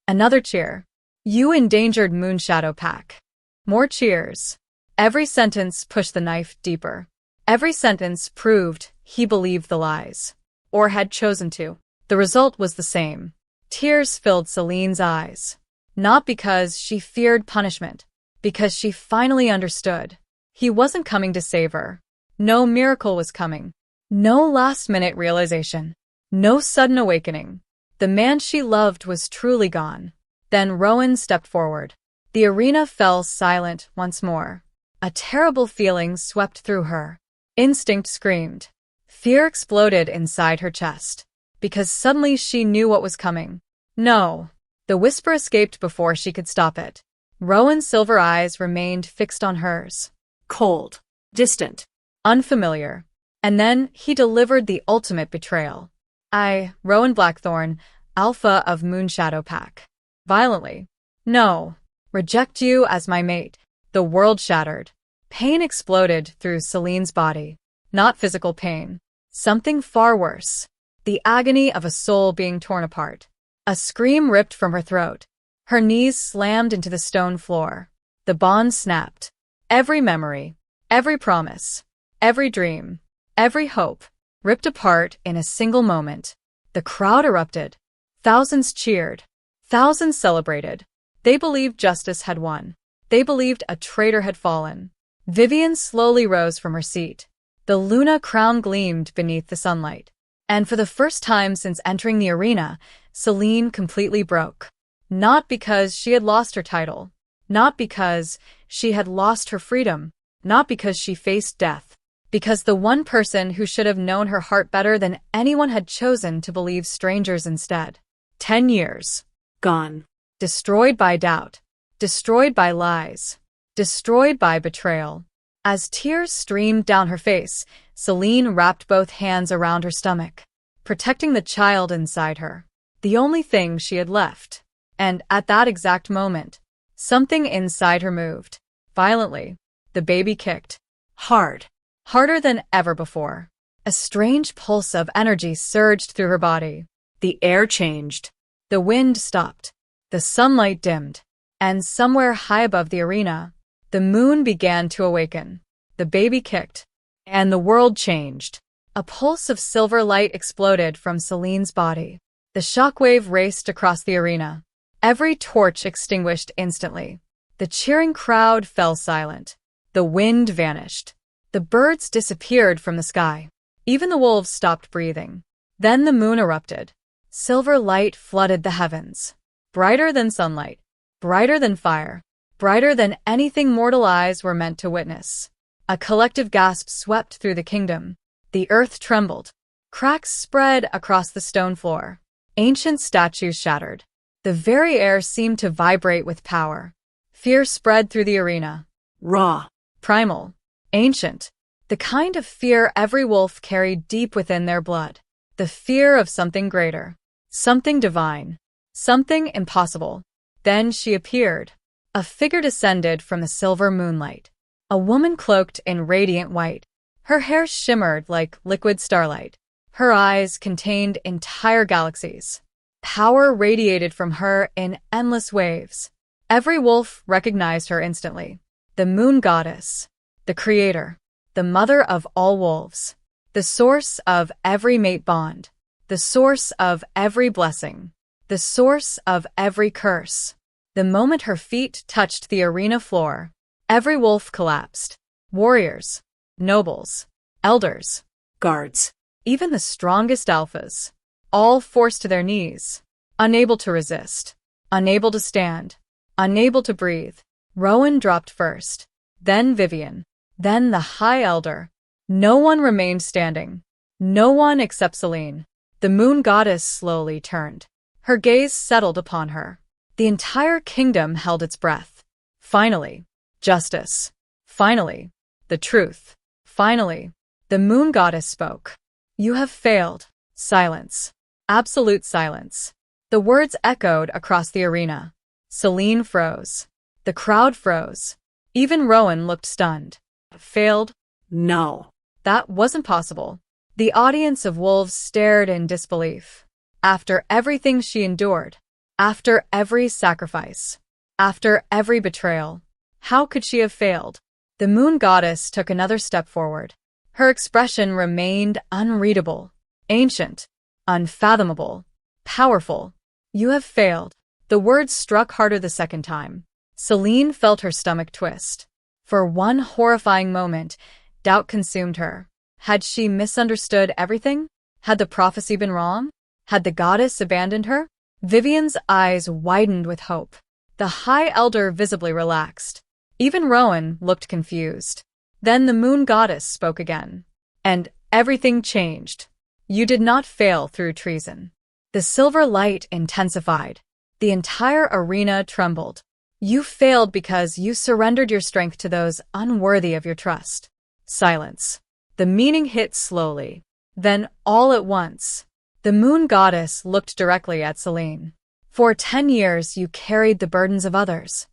Speaker 1: Another cheer. "You endangered Moonshadow Pack." More cheers. Every sentence pushed the knife deeper. Every sentence proved he believed the lies. Or had chosen to. The result was the same. Tears filled Selene's eyes. Not because she feared punishment. Because she finally understood. He wasn't coming to save her. No miracle was coming. No last-minute realization. No sudden awakening. The man she loved was truly gone. Then Rowan stepped forward. The arena fell silent once more. A terrible feeling swept through her. Instinct screamed. Fear exploded inside her chest. Because suddenly she knew what was coming. "No." The whisper escaped before she could stop it. Rowan's silver eyes remained fixed on hers.
Speaker 2: Cold. Distant.
Speaker 1: Unfamiliar. And then he delivered the ultimate betrayal. "I, Rowan Blackthorne, Alpha of Moonshadow Pack." Violently. "No. Reject you as my mate." The world shattered. Pain exploded through Selene's body. Not physical pain. Something far worse. The agony of a soul being torn apart. A scream ripped from her throat. Her knees slammed into the stone floor. The bond snapped. Every memory, every promise, every dream, every hope, ripped apart in a single moment. The crowd erupted. Thousands cheered. Thousands celebrated. They believed justice had won. They believed a traitor had fallen. Vivian slowly rose from her seat. The Luna crown gleamed beneath the sunlight. And for the first time since entering the arena, Selene completely broke. Not because she had lost her title. Not because she had lost her freedom. Not because she faced death. Because the one person who should have known her heart better than anyone had chosen to believe strangers instead. 10 years.
Speaker 2: Gone.
Speaker 1: Destroyed by doubt. Destroyed by lies. Destroyed by betrayal. As tears streamed down her face, Selene wrapped both hands around her stomach, protecting the child inside her. The only thing she had left. And at that exact moment, something inside her moved. Violently, the baby kicked. Hard. Harder than ever before. A strange pulse of energy surged through her body.
Speaker 2: The air changed.
Speaker 1: The wind stopped. The sunlight dimmed. And somewhere high above the arena, the moon began to awaken. The baby kicked. And the world changed. A pulse of silver light exploded from Selene's body. The shockwave raced across the arena. Every torch extinguished instantly. The cheering crowd fell silent. The wind vanished. The birds disappeared from the sky. Even the wolves stopped breathing. Then the moon erupted. Silver light flooded the heavens. Brighter than sunlight. Brighter than fire. Brighter than anything mortal eyes were meant to witness. A collective gasp swept through the kingdom. The earth trembled. Cracks spread across the stone floor. Ancient statues shattered. The very air seemed to vibrate with power. Fear spread through the arena.
Speaker 2: Raw.
Speaker 1: Primal. Ancient. The kind of fear every wolf carried deep within their blood. The fear of something greater. Something divine. Something impossible. Then she appeared. A figure descended from the silver moonlight. A woman cloaked in radiant white. Her hair shimmered like liquid starlight. Her eyes contained entire galaxies. Power radiated from her in endless waves. Every wolf recognized her instantly. The moon goddess. The creator. the mother of all wolves, the source of every mate bond, the source of every blessing, the source of every curse. The moment her feet touched the arena floor, every wolf collapsed. Warriors, nobles, elders,
Speaker 2: Guards.
Speaker 1: even the strongest alphas, all forced to their knees, unable to resist, unable to stand, unable to breathe. Rowan dropped first, then Vivian, then the High Elder. No one remained standing. No one except Selene. The moon goddess slowly turned. Her gaze settled upon her. The entire kingdom held its breath. Finally, justice. Finally, the truth. Finally, the moon goddess spoke. You have failed. Silence. Absolute silence. The words echoed across the arena. Selene froze. The crowd froze. Even Rowan looked stunned. Failed?
Speaker 2: No.
Speaker 1: That wasn't possible. The audience of wolves stared in disbelief. After everything she endured, after every sacrifice, after every betrayal, how could she have failed? The moon goddess took another step forward. Her expression remained unreadable, ancient, unfathomable, powerful. You have failed. The words struck harder the second time. Selene felt her stomach twist. For one horrifying moment, doubt consumed her. Had she misunderstood everything? Had the prophecy been wrong? Had the goddess abandoned her? Vivian's eyes widened with hope. The High Elder visibly relaxed. Even Rowan looked confused. Then the moon goddess spoke again. And everything changed. You did not fail through treason. The silver light intensified. The entire arena trembled. You failed because you surrendered your strength to those unworthy of your trust. Silence. The meaning hit slowly. Then, all at once, the moon goddess looked directly at Selene. For 10 years, you carried the burdens of others.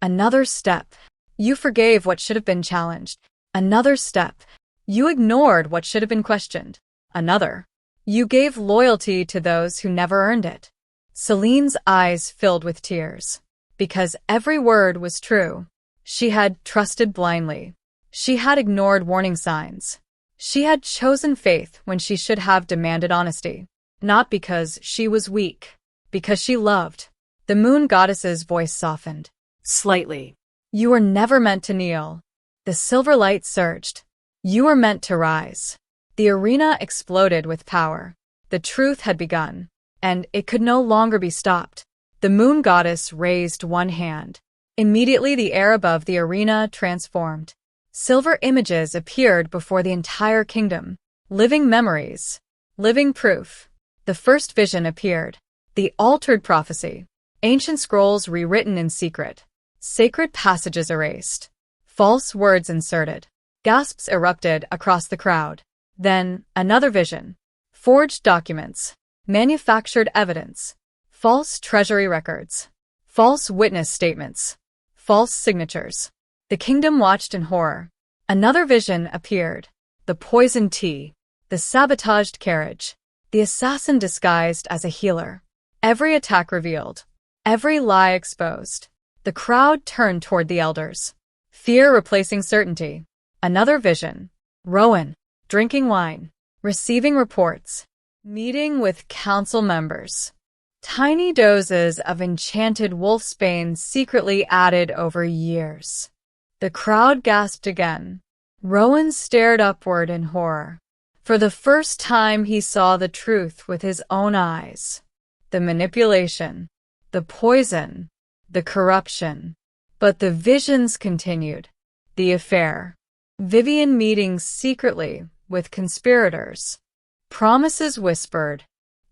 Speaker 1: Another step. You forgave what should have been challenged. Another step. You ignored what should have been questioned. Another. You gave loyalty to those who never earned it. Selene's eyes filled with tears. Because every word was true. She had trusted blindly. She had ignored warning signs. She had chosen faith when she should have demanded honesty. Not because she was weak. Because she loved. The moon goddess's voice softened.
Speaker 2: Slightly.
Speaker 1: You were never meant to kneel. The silver light surged. You were meant to rise. The arena exploded with power. The truth had begun. And it could no longer be stopped. The moon goddess raised one hand. Immediately the air above the arena transformed. Silver images appeared before the entire kingdom. Living memories. Living proof. The first vision appeared. The altered prophecy. Ancient scrolls rewritten in secret. Sacred passages erased. False words inserted. Gasps erupted across the crowd. Then, another vision. Forged documents. Manufactured evidence. False treasury records. False witness statements. False signatures. The kingdom watched in horror. Another vision appeared. The poisoned tea. The sabotaged carriage. The assassin disguised as a healer. Every attack revealed. Every lie exposed. The crowd turned toward the elders. Fear replacing certainty. Another vision. Rowan. Drinking wine. Receiving reports. Meeting with council members. Tiny doses of enchanted wolfsbane secretly added over years. The crowd gasped again. Rowan stared upward in horror. For the first time he saw the truth with his own eyes. The manipulation. The poison. The corruption. But the visions continued. The affair. Vivian meeting secretly with conspirators. Promises whispered.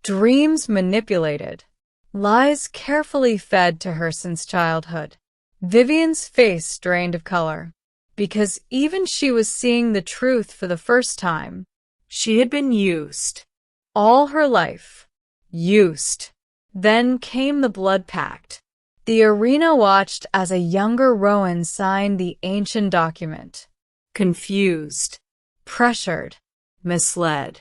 Speaker 1: Dreams manipulated. Lies carefully fed to her since childhood. Vivian's face drained of color. Because even she was seeing the truth for the first time.
Speaker 2: She had been used.
Speaker 1: All her life. Used. Then came the blood pact. The arena watched as a younger Rowan signed the ancient document.
Speaker 2: Confused.
Speaker 1: Pressured.
Speaker 2: Misled.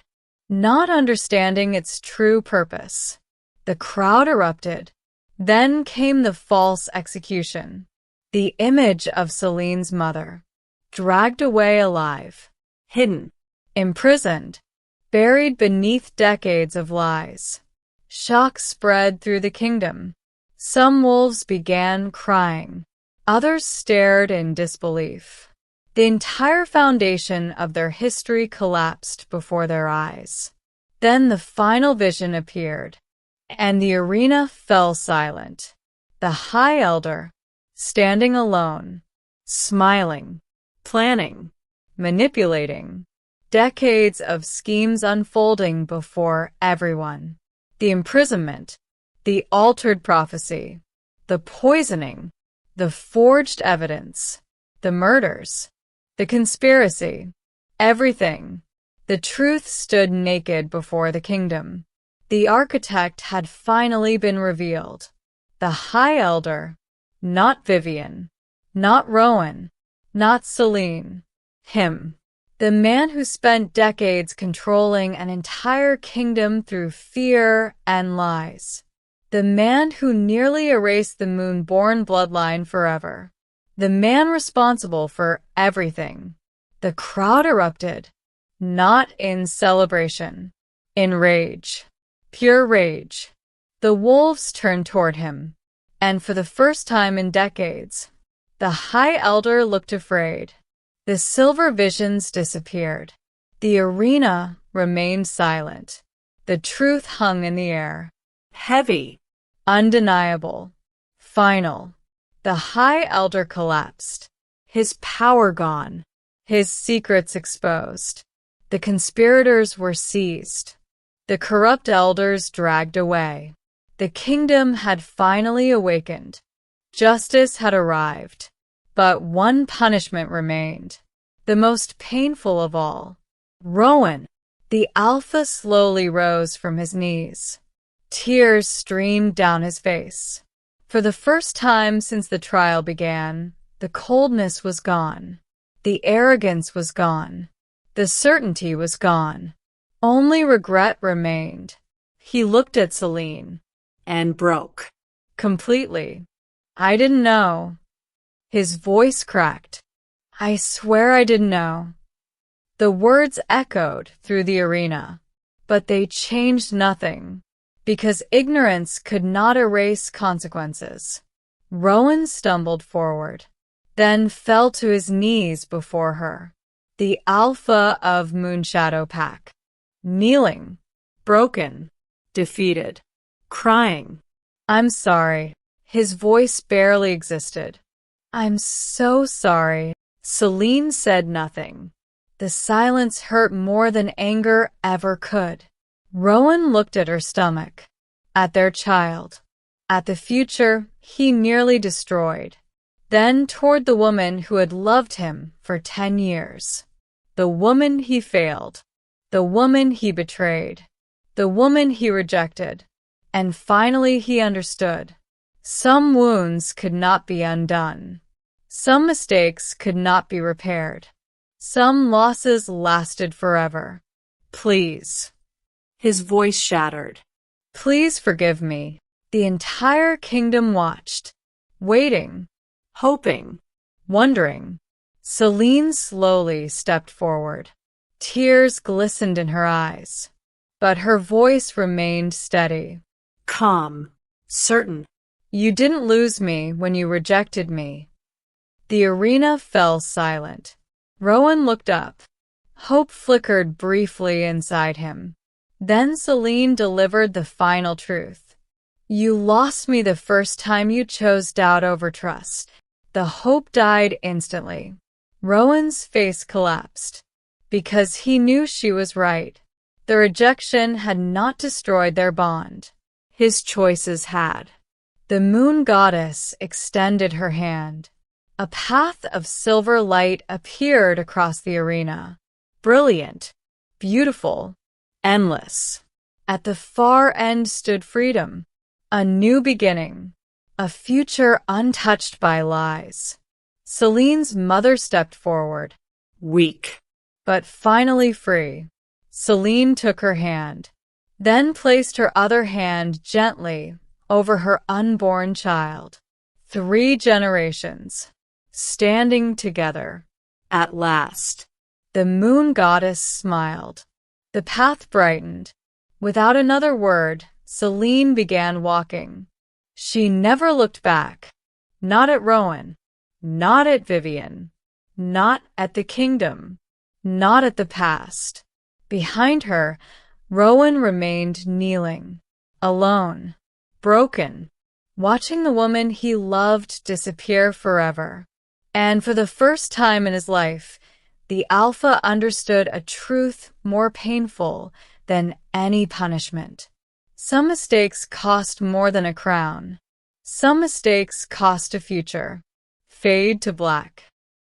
Speaker 1: Not understanding its true purpose. The crowd erupted. Then came the false execution. The image of Selene's mother. Dragged away alive.
Speaker 2: hidden,
Speaker 1: imprisoned, buried beneath decades of lies. Shock spread through the kingdom. Some wolves began crying. Others stared in disbelief. The entire foundation of their history collapsed before their eyes. Then the final vision appeared, and the arena fell silent. The High Elder, standing alone, smiling, planning, manipulating, decades of schemes unfolding before everyone. The imprisonment, the altered prophecy, the poisoning, the forged evidence, the murders, the conspiracy, everything. The truth stood naked before the kingdom. The architect had finally been revealed. The High Elder, not Vivian, not Rowan, not Selene. Him. The man who spent decades controlling an entire kingdom through fear and lies. The man who nearly erased the Moonborn bloodline forever. The man responsible for everything. The crowd erupted, not in celebration, in rage. Pure rage. The wolves turned toward him, and for the first time in decades, the High Elder looked afraid. The silver visions disappeared. The arena remained silent. The truth hung in the air.
Speaker 2: heavy,
Speaker 1: Undeniable. Final. The High Elder collapsed. His power gone. His secrets exposed. The conspirators were seized. The corrupt elders dragged away. The kingdom had finally awakened. Justice had arrived. But one punishment remained, the most painful of all. Rowan, the Alpha, slowly rose from his knees. Tears streamed down his face. For the first time since the trial began, the coldness was gone. The arrogance was gone. The certainty was gone. Only regret remained. He looked at Selene.
Speaker 2: and broke.
Speaker 1: Completely. I didn't know. His voice cracked. I swear I didn't know. The words echoed through the arena, but they changed nothing, because ignorance could not erase consequences. Rowan stumbled forward, then fell to his knees before her, the Alpha of Moonshadow Pack, kneeling, broken, defeated, crying. I'm sorry. His voice barely existed. I'm so sorry. Selene said nothing. The silence hurt more than anger ever could. Rowan looked at her stomach, at their child, at the future he nearly destroyed, then toward the woman who had loved him for 10 years. The woman he failed, the woman he betrayed, the woman he rejected, and finally he understood. Some wounds could not be undone. Some mistakes could not be repaired. Some losses lasted forever. Please.
Speaker 2: His voice shattered.
Speaker 1: Please forgive me. The entire kingdom watched, waiting,
Speaker 2: Hoping.
Speaker 1: wondering. Selene slowly stepped forward. Tears glistened in her eyes, but her voice remained steady.
Speaker 2: Calm. Certain.
Speaker 1: You didn't lose me when you rejected me. The arena fell silent. Rowan looked up. Hope flickered briefly inside him. Then Selene delivered the final truth. You lost me the first time you chose doubt over trust. The hope died instantly. Rowan's face collapsed, because he knew she was right. The rejection had not destroyed their bond. His choices had. The moon goddess extended her hand. A path of silver light appeared across the arena. Brilliant, beautiful, endless. At the far end stood freedom, a new beginning, a future untouched by lies. Selene's mother stepped forward,
Speaker 2: Weak.
Speaker 1: but finally free. Selene took her hand, then placed her other hand gently over her unborn child. 3 generations, standing together.
Speaker 2: At last.
Speaker 1: The moon goddess smiled. The path brightened. Without another word, Selene began walking. She never looked back. Not at Rowan. Not at Vivian. Not at the kingdom. Not at the past. Behind her, Rowan remained kneeling, alone, broken, watching the woman he loved disappear forever. And for the first time in his life, the Alpha understood a truth more painful than any punishment. Some mistakes cost more than a crown. Some mistakes cost a future. Fade to black.